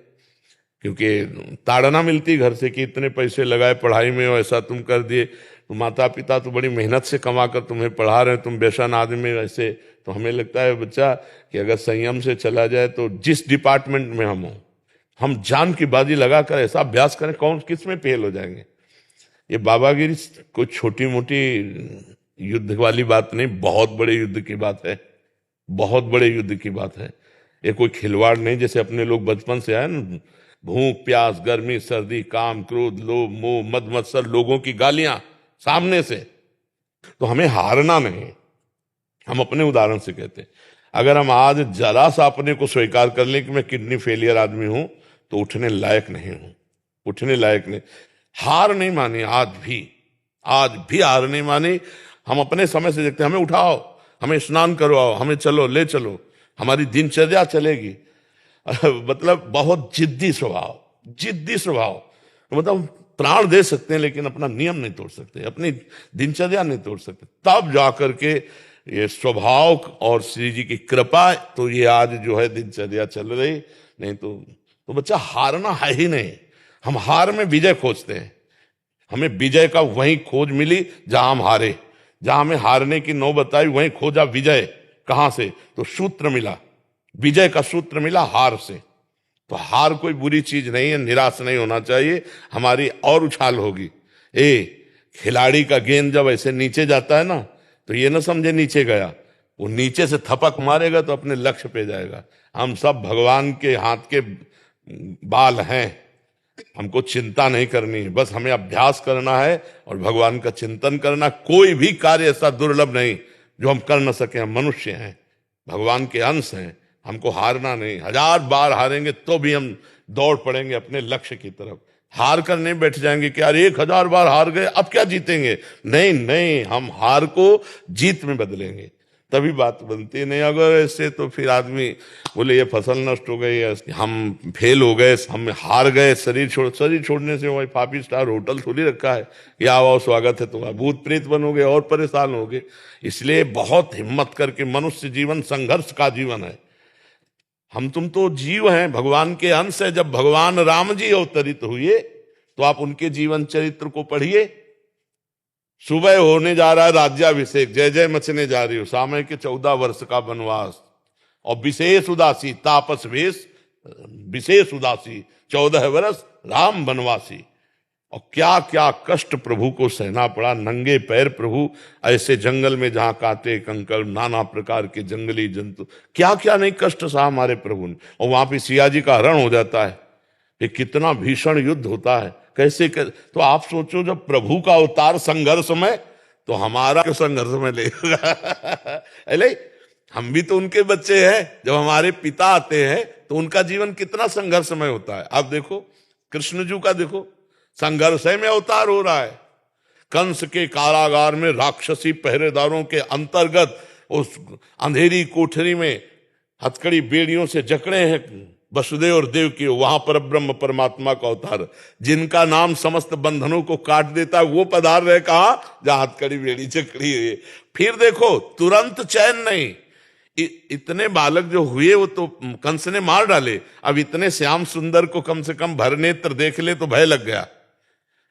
क्योंकि ताड़ना मिलती घर से कि इतने पैसे लगाए पढ़ाई में और ऐसा तुम कर दिए, तो माता पिता तो बड़ी मेहनत से कमा कर तुम्हें पढ़ा रहे हैं, तुम व्यसन आदमी ऐसे। तो हमें लगता है बच्चा कि अगर संयम से चला जाए तो जिस डिपार्टमेंट में हम हो, हम जान की बाजी लगाकर ऐसा अभ्यास करें, कौन किस में फेल हो जाएंगे। ये बाबागिरी कोई छोटी मोटी युद्ध वाली बात नहीं, बहुत बड़े युद्ध की बात है, बहुत बड़े युद्ध की बात है। ये कोई खिलवाड़ नहीं, जैसे अपने लोग बचपन से आए ना, भूख प्यास गर्मी सर्दी काम क्रोध लोभ मोह मद मत्सर लोगों की गालियां सामने से। तो हमें हारना नहीं। हम अपने उदाहरण से कहते हैं, अगर हम आज जरा सा अपने को स्वीकार कर लें कि मैं किडनी फेलियर आदमी हूं तो उठने लायक नहीं हूं, उठने लायक नहीं। हार नहीं मानी, आज भी हार नहीं मानी। हम अपने समय से देखते हैं, हमें उठाओ, हमें स्नान करवाओ, हमें चलो ले चलो, हमारी दिनचर्या चलेगी। मतलब बहुत जिद्दी स्वभाव। मतलब प्राण दे सकते हैं लेकिन अपना नियम नहीं तोड़ सकते, अपनी दिनचर्या नहीं तोड़ सकते। तब जाकर के ये स्वभाव और श्री जी की कृपा, तो ये आज जो है दिनचर्या चल रही। नहीं तो बच्चा हारना है ही नहीं। हम हार में विजय खोजते हैं। हमें विजय का वहीं खोज मिली जहां हम हारे, जहां हमें हारने की नौबत आई वहीं खोजा विजय। कहां से? तो सूत्र मिला, विजय का सूत्र मिला हार से। तो हार कोई बुरी चीज नहीं है, निराश नहीं होना चाहिए, हमारी और उछाल होगी। खिलाड़ी का गेंद जब ऐसे नीचे जाता है ना, तो ये ना समझे नीचे गया, वो नीचे से थपक मारेगा तो अपने लक्ष्य पे जाएगा। हम सब भगवान के हाथ के बाल हैं, हमको चिंता नहीं करनी है, बस हमें अभ्यास करना है और भगवान का चिंतन करना। कोई भी कार्य ऐसा दुर्लभ नहीं जो हम कर न सके। हम मनुष्य हैं, भगवान के अंश हैं, हमको हारना नहीं। 1000 बार हारेंगे तो भी हम दौड़ पड़ेंगे अपने लक्ष्य की तरफ। हार कर नहीं बैठ जाएंगे कि यार 1000 बार हार गए अब क्या जीतेंगे। नहीं, हम हार को जीत में बदलेंगे, तभी बात बनती नहीं। अगर ऐसे तो फिर आदमी बोले ये फसल नष्ट हो गई, हम फेल हो गए, हम हार गए, शरीर छोड़ने से वही 5 स्टार होटल थोड़ी रखा है कि आओ स्वागत है तुम्हारा, भूत प्रेत बनोगे और परेशान होगे। इसलिए बहुत हिम्मत करके, मनुष्य जीवन संघर्ष का जीवन है। हम तुम तो जीव हैं, भगवान के अंश है। जब भगवान राम जी अवतरित हुए तो आप उनके जीवन चरित्र को पढ़िए। सुबह होने जा रहा है राज्याभिषेक, जय जय मचने जा रही हो, सामय के 14 वर्ष का वनवास, और विशेष उदासी तापस वेश, विशेष उदासी 14 वर्ष राम वनवासी। और क्या क्या कष्ट प्रभु को सहना पड़ा, नंगे पैर प्रभु ऐसे जंगल में जहां कांटे कंकड़ नाना प्रकार के जंगली जंतु, क्या क्या नहीं कष्ट सहा हमारे प्रभु ने। और वहां पे सिया जी का हरण हो जाता है, ये कितना भीषण युद्ध होता है, कैसे तो आप सोचो जब प्रभु का अवतार संघर्ष में, तो हमारा संघर्ष में लेगा। अरे हम भी तो उनके बच्चे हैं। जब हमारे पिता आते हैं तो उनका जीवन कितना संघर्षमय होता है। आप देखो कृष्ण जी का, देखो संघर्ष में अवतार हो रहा है। कंस के कारागार में राक्षसी पहरेदारों के अंतर्गत उस अंधेरी कोठरी में हथकड़ी बेड़ियों से जकड़े हैं वसुदेव और देव की, वहां पर ब्रह्म परमात्मा का अवतार, जिनका नाम समस्त बंधनों को काट देता है, वो पधार रहे कहा जहां हथकड़ी बेड़ी जकड़ी है। फिर देखो तुरंत चैन नहीं, इतने बालक जो हुए वो तो कंस ने मार डाले। अब इतने श्याम सुंदर को कम से कम भर नेत्र देख ले तो भय लग गया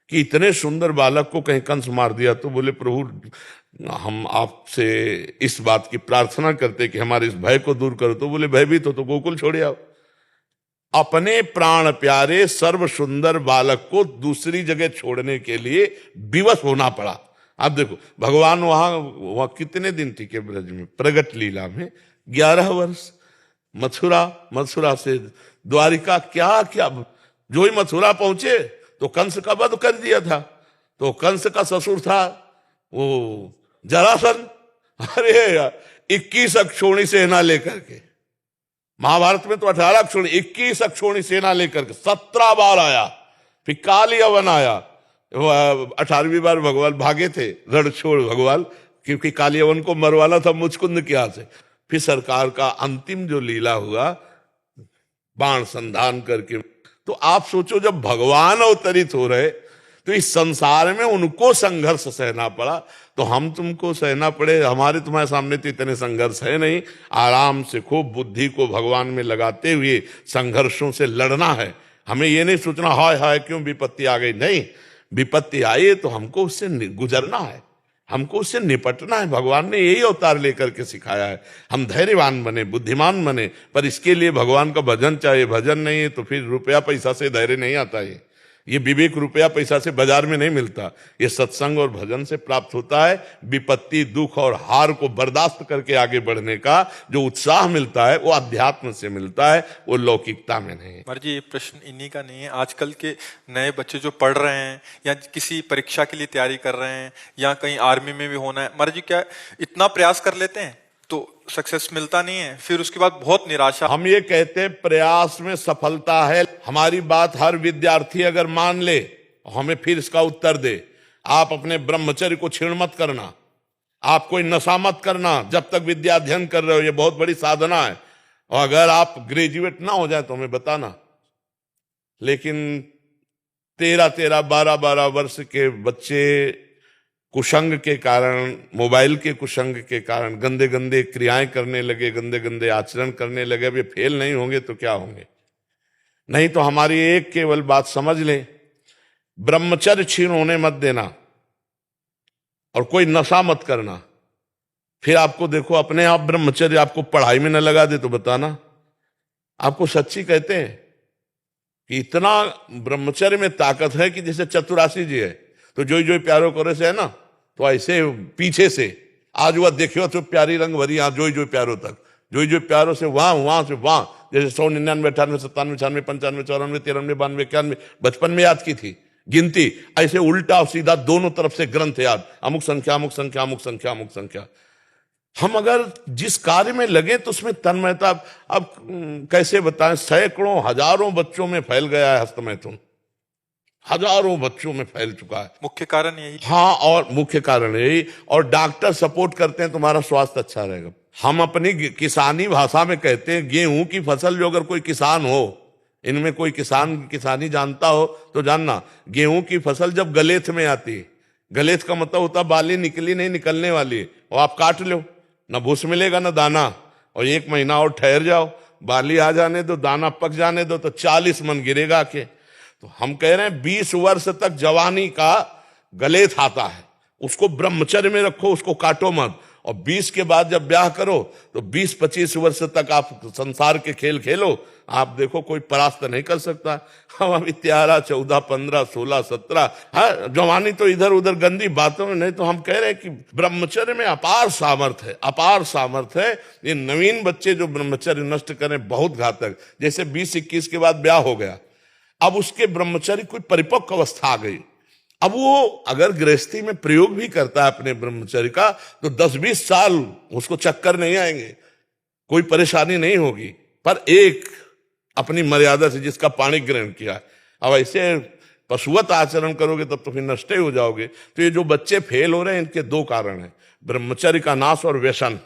कि इतने सुंदर बालक को कहीं कंस मार दिया। तो बोले प्रभु हम आपसे इस बात की प्रार्थना करते कि हमारे इस भय को दूर करो। तो बोले भयभीत हो तो गोकुल छोड़ आओ। अपने प्राण प्यारे सर्व सुंदर बालक को दूसरी जगह छोड़ने के लिए विवश होना पड़ा। आप देखो भगवान वहां कितने दिन टिके ब्रज में, प्रगट लीला में 11 वर्ष। मथुरा से द्वारिका, क्या क्या, जो ही मथुरा पहुंचे तो कंस का वध कर दिया था। तो कंस का ससुर था वो जरासंध, अरे 21 अक्षौणी सेना लेकर के, महाभारत में तो 18 अक्षौणी, 21 अक्षौणी सेना लेकर के 17 बार आया। फिर काल यवन आया, 18वीं बार भगवान भागे थे रण छोड़ भगवान, क्योंकि कालियवन को मरवाना था मुचकुंद के हाथ से। फिर सरकार का अंतिम जो लीला हुआ बाण संधान करके। तो आप सोचो जब भगवान अवतरित हो रहे तो इस संसार में उनको संघर्ष सहना पड़ा, तो हम तुमको सहना पड़े। हमारे तुम्हारे सामने तो इतने संघर्ष है नहीं, आराम से खूब बुद्धि को भगवान में लगाते हुए संघर्षों से लड़ना है। हमें ये नहीं सोचना हाय हाय क्यों विपत्ति आ गई, नहीं, विपत्ति आई तो हमको उससे गुजरना है, हमको उससे निपटना है। भगवान ने यही अवतार लेकर के सिखाया है। हम धैर्यवान बने, बुद्धिमान बने, पर इसके लिए भगवान का भजन चाहिए। भजन नहीं है तो फिर रुपया पैसा से धैर्य नहीं आता है। ये विवेक रुपया पैसा से बाजार में नहीं मिलता, ये सत्संग और भजन से प्राप्त होता है। विपत्ति, दुख और हार को बर्दाश्त करके आगे बढ़ने का जो उत्साह मिलता है वो अध्यात्म से मिलता है, वो लौकिकता में नहीं। महाराज जी, ये प्रश्न इन्हीं का नहीं है। आजकल के नए बच्चे जो पढ़ रहे हैं या किसी परीक्षा के लिए तैयारी कर रहे हैं या कहीं आर्मी में भी होना है, महाराज जी क्या इतना प्रयास कर लेते हैं तो सक्सेस मिलता नहीं है, फिर उसके बाद बहुत निराशा। हम ये कहते हैं प्रयास में सफलता है। हमारी बात हर विद्यार्थी अगर मान ले, हमें फिर इसका उत्तर दे, आप अपने ब्रह्मचर्य को छीण मत करना, आप कोई नशा मत करना जब तक विद्या अध्ययन कर रहे हो, ये बहुत बड़ी साधना है। और अगर आप ग्रेजुएट ना हो जाए तो हमें बताना। लेकिन 13-13, 12-12 वर्ष के बच्चे कुसंग के कारण, मोबाइल के कुसंग के कारण गंदे गंदे क्रियाएं करने लगे, गंदे गंदे आचरण करने लगे। अब ये फेल नहीं होंगे तो क्या होंगे? नहीं तो हमारी एक केवल बात समझ लें, ब्रह्मचर्य छीन होने मत देना और कोई नशा मत करना। फिर आपको देखो अपने आप ब्रह्मचर्य आपको पढ़ाई में न लगा दे तो बताना। आपको सच्ची कहते हैं कि इतना ब्रह्मचर्य में ताकत है कि जैसे चतुरासी जी है तो जोई जोई प्यारो करे से है ना, तो ऐसे पीछे से आज वह देखियो तो प्यारी रंग भरी, यहाँ जोई जोई प्यारो तक, जोई जोई प्यारो से वहां से वहां, जैसे 100, 99, 98, 97, 96, 95, 94, 93, 92, 91 बचपन में याद की थी गिनती, ऐसे उल्टा और सीधा दोनों तरफ से ग्रंथ याद, अमुक संख्या अमुक संख्या अमुक संख्या अमुक संख्या। हम अगर जिस कार्य में लगे तो उसमें तन्मयता, अब कैसे बताएं, सैकड़ों हजारों बच्चों में फैल गया है हस्तमैथुन, हजारों बच्चों में फैल चुका है। मुख्य कारण यही। हाँ, और मुख्य कारण यही, और डॉक्टर सपोर्ट करते हैं तुम्हारा स्वास्थ्य अच्छा रहेगा। हम अपनी किसानी भाषा में कहते हैं गेहूं की फसल, जो अगर कोई किसान हो, इनमें कोई किसानी जानता हो तो जानना, गेहूं की फसल जब गलेथ में आती है, गलेथ का मतलब होता बाली निकली नहीं, निकलने वाली है, और आप काट लो, ना भूस मिलेगा ना दाना, और 1 महीना और ठहर जाओ, बाली आ जाने दो, दाना पक जाने दो, तो 40 मन गिरेगा के। तो हम कह रहे हैं 20 वर्ष तक जवानी का गलेथ आता है, उसको ब्रह्मचर्य में रखो, उसको काटो मत, और 20 के बाद जब ब्याह करो तो 20-25 वर्ष तक आप संसार के खेल खेलो, आप देखो कोई परास्त नहीं कर सकता। हम अभी 13, 14, 15, 16, 17, हाँ जवानी तो इधर उधर गंदी बातों में नहीं। तो हम कह रहे हैं कि ब्रह्मचर्य में अपार सामर्थ्य है, अपार सामर्थ्य है। ये नवीन बच्चे जो ब्रह्मचर्य नष्ट करें बहुत घातक, जैसे 20-21 के बाद ब्याह हो गया, अब उसके ब्रह्मचर्य कोई परिपक्व अवस्था आ गई, अब वो अगर गृहस्थी में प्रयोग भी करता है अपने ब्रह्मचर्य का तो 10-20 साल उसको चक्कर नहीं आएंगे, कोई परेशानी नहीं होगी। पर एक अपनी मर्यादा से जिसका पाणी ग्रहण किया, अब ऐसे पशुवत आचरण करोगे तब तो फिर नष्ट ही हो जाओगे। तो ये जो बच्चे फेल हो रहे हैं, इनके 2 कारण हैं, ब्रह्मचर्य का नाश और व्यसन।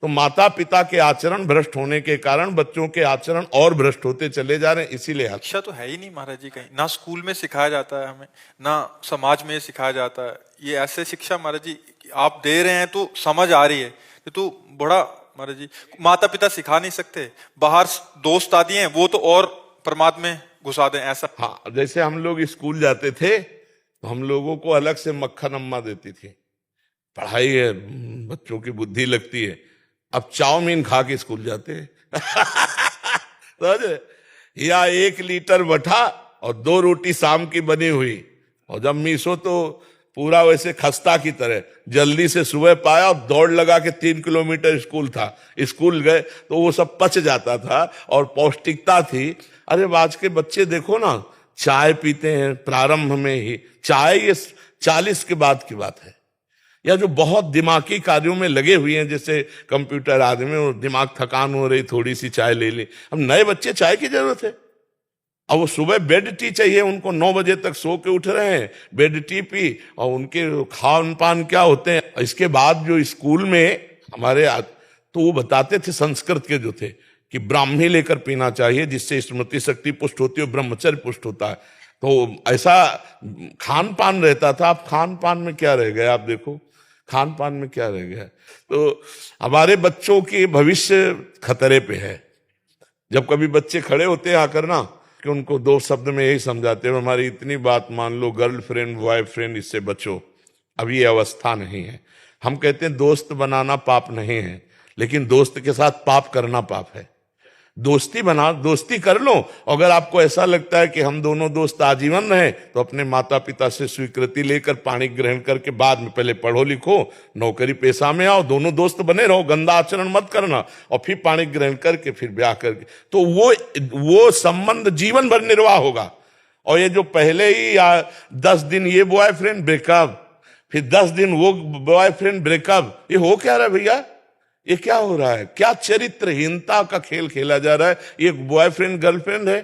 तो माता पिता के आचरण भ्रष्ट होने के कारण बच्चों के आचरण और भ्रष्ट होते चले जा रहे हैं। इसीलिए शिक्षा तो है ही नहीं महाराज जी, कहीं ना स्कूल में सिखाया जाता है हमें, ना समाज में सिखाया जाता है। ये ऐसे शिक्षा महाराज जी आप दे रहे हैं तो समझ आ रही है, तो बड़ा महाराज जी माता पिता सिखा नहीं सकते, बाहर दोस्त आदि हैं वो तो और परमात्मा में घुसा दें ऐसा। हाँ, जैसे हम लोग स्कूल जाते थे तो हम लोगों को अलग से मक्खन अम्मा देती थी, पढ़ाई है बच्चों की बुद्धि लगती है। अब चाउमीन खा के स्कूल जाते या 1 लीटर बठा और 2 रोटी शाम की बनी हुई, और जब मीसो तो पूरा वैसे खस्ता की तरह जल्दी से सुबह पाया और दौड़ लगा के 3 किलोमीटर स्कूल था, स्कूल गए तो वो सब पच जाता था और पौष्टिकता थी। अरे आज के बच्चे देखो ना, चाय पीते हैं प्रारंभ में ही, चाय ये 40 के बाद की बात है, या जो बहुत दिमागी कार्यों में लगे हुए हैं जैसे कंप्यूटर आदि में, वो दिमाग थकान हो रही, थोड़ी सी चाय ले ली। अब नए बच्चे चाय की जरूरत है, अब वो सुबह बेड टी चाहिए उनको, 9 बजे तक सो के उठ रहे हैं, बेड टी पी, और उनके खान पान क्या होते हैं। इसके बाद जो स्कूल में हमारे तो वो बताते थे संस्कृत के जो थे कि ब्राह्मी लेकर पीना चाहिए जिससे स्मृति शक्ति पुष्ट होती है, ब्रह्मचर्य पुष्ट होता है। तो ऐसा खान पान रहता था। अब खान पान में क्या रह गया, आप देखो खान पान में क्या रह गया। तो हमारे बच्चों की भविष्य खतरे पे है। जब कभी बच्चे खड़े होते हैं आकर ना, कि उनको 2 शब्द में यही समझाते हैं, हमारी इतनी बात मान लो, गर्लफ्रेंड बॉयफ्रेंड इससे बचो, अब ये अवस्था नहीं है। हम कहते हैं दोस्त बनाना पाप नहीं है, लेकिन दोस्त के साथ पाप करना पाप है। दोस्ती बना, दोस्ती कर लो। अगर आपको ऐसा लगता है कि हम दोनों दोस्त आजीवन रहे, तो अपने माता पिता से स्वीकृति लेकर पाणी ग्रहण करके बाद में पहले पढ़ो लिखो, नौकरी पेशा में आओ, दोनों दोस्त बने रहो, गंदा आचरण मत करना, और फिर पाणी ग्रहण करके फिर ब्याह करके, तो वो संबंध जीवन भर निर्वाह होगा। और ये जो पहले ही 10 दिन ये बॉयफ्रेंड ब्रेकअप, फिर 10 दिन वो बॉयफ्रेंड ब्रेकअप, ये हो क्या रहा है भैया? ये क्या हो रहा है? क्या चरित्रहीनता का खेल खेला जा रहा है? ये बॉयफ्रेंड गर्लफ्रेंड है?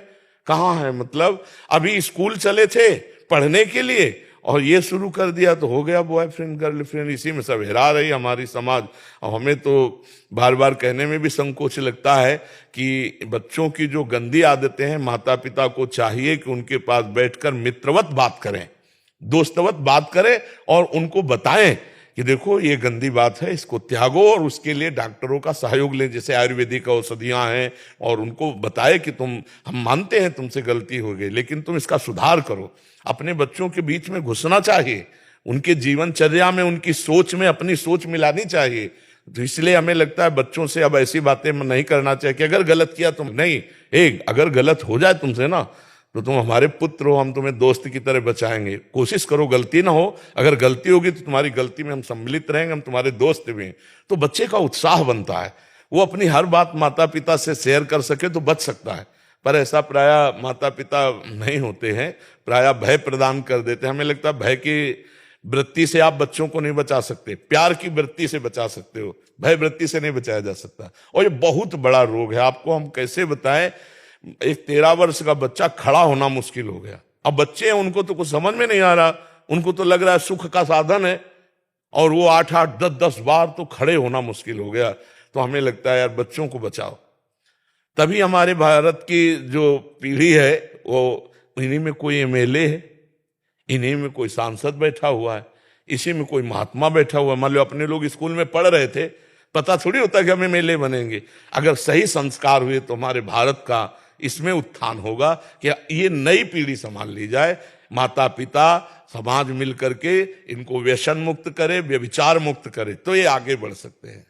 कहाँ है? मतलब अभी स्कूल चले थे पढ़ने के लिए और ये शुरू कर दिया तो हो गया बॉयफ्रेंड गर्लफ्रेंड। इसी में सब हेरा रही हमारी समाज। और हमें तो बार बार कहने में भी संकोच लगता है कि बच्चों की जो गंदी आदतें हैं, माता पिता को चाहिए कि उनके पास बैठकर मित्रवत बात करें, दोस्तवत बात करें और उनको बताएं कि देखो ये गंदी बात है, इसको त्यागो, और उसके लिए डॉक्टरों का सहयोग लें, जैसे आयुर्वेदिक औषधियां हैं, और उनको बताए कि हम मानते हैं तुमसे गलती हो गई, लेकिन तुम इसका सुधार करो। अपने बच्चों के बीच में घुसना चाहिए, उनके जीवनचर्या में, उनकी सोच में अपनी सोच मिलानी चाहिए। तो इसलिए हमें लगता है बच्चों से अब ऐसी बातें नहीं करना चाहिए कि अगर गलत किया तुम नहीं, अगर गलत हो जाए तुमसे ना, तो तुम हमारे पुत्र हो, हम तुम्हें दोस्त की तरह बचाएंगे, कोशिश करो गलती ना हो, अगर गलती होगी तो तुम्हारी गलती में हम सम्मिलित रहेंगे, हम तुम्हारे दोस्त भी हैं। तो बच्चे का उत्साह बनता है, वो अपनी हर बात माता पिता से शेयर कर सके तो बच सकता है। पर ऐसा प्रायः माता पिता नहीं होते हैं, प्रायः भय प्रदान कर देते हैं। हमें लगता है भय की वृत्ति से आप बच्चों को नहीं बचा सकते, प्यार की वृत्ति से बचा सकते हो, भय वृत्ति से नहीं बचाया जा सकता। और ये बहुत बड़ा रोग है, आपको हम कैसे बताएं। एक 13 वर्ष का बच्चा खड़ा होना मुश्किल हो गया। अब बच्चे हैं, उनको तो कुछ समझ में नहीं आ रहा, उनको तो लग रहा है सुख का साधन है, और वो 8-8, 10-10 बार तो खड़े होना मुश्किल हो गया। तो हमें लगता है यार बच्चों को बचाओ। तभी हमारे भारत की जो पीढ़ी है वो, इन्हीं में कोई एमएलए है, इन्हीं में कोई सांसद बैठा हुआ है, इसी में कोई महात्मा बैठा हुआ है। मान लो अपने लोग स्कूल में पढ़ रहे थे, पता थोड़ी होता कि हम एमएलए बनेंगे। अगर सही संस्कार हुए तो हमारे भारत का इसमें उत्थान होगा कि ये नई पीढ़ी संभाल ली जाए, माता पिता समाज मिल करके इनको व्यसन मुक्त करे, व्यभिचार मुक्त करे, तो ये आगे बढ़ सकते हैं।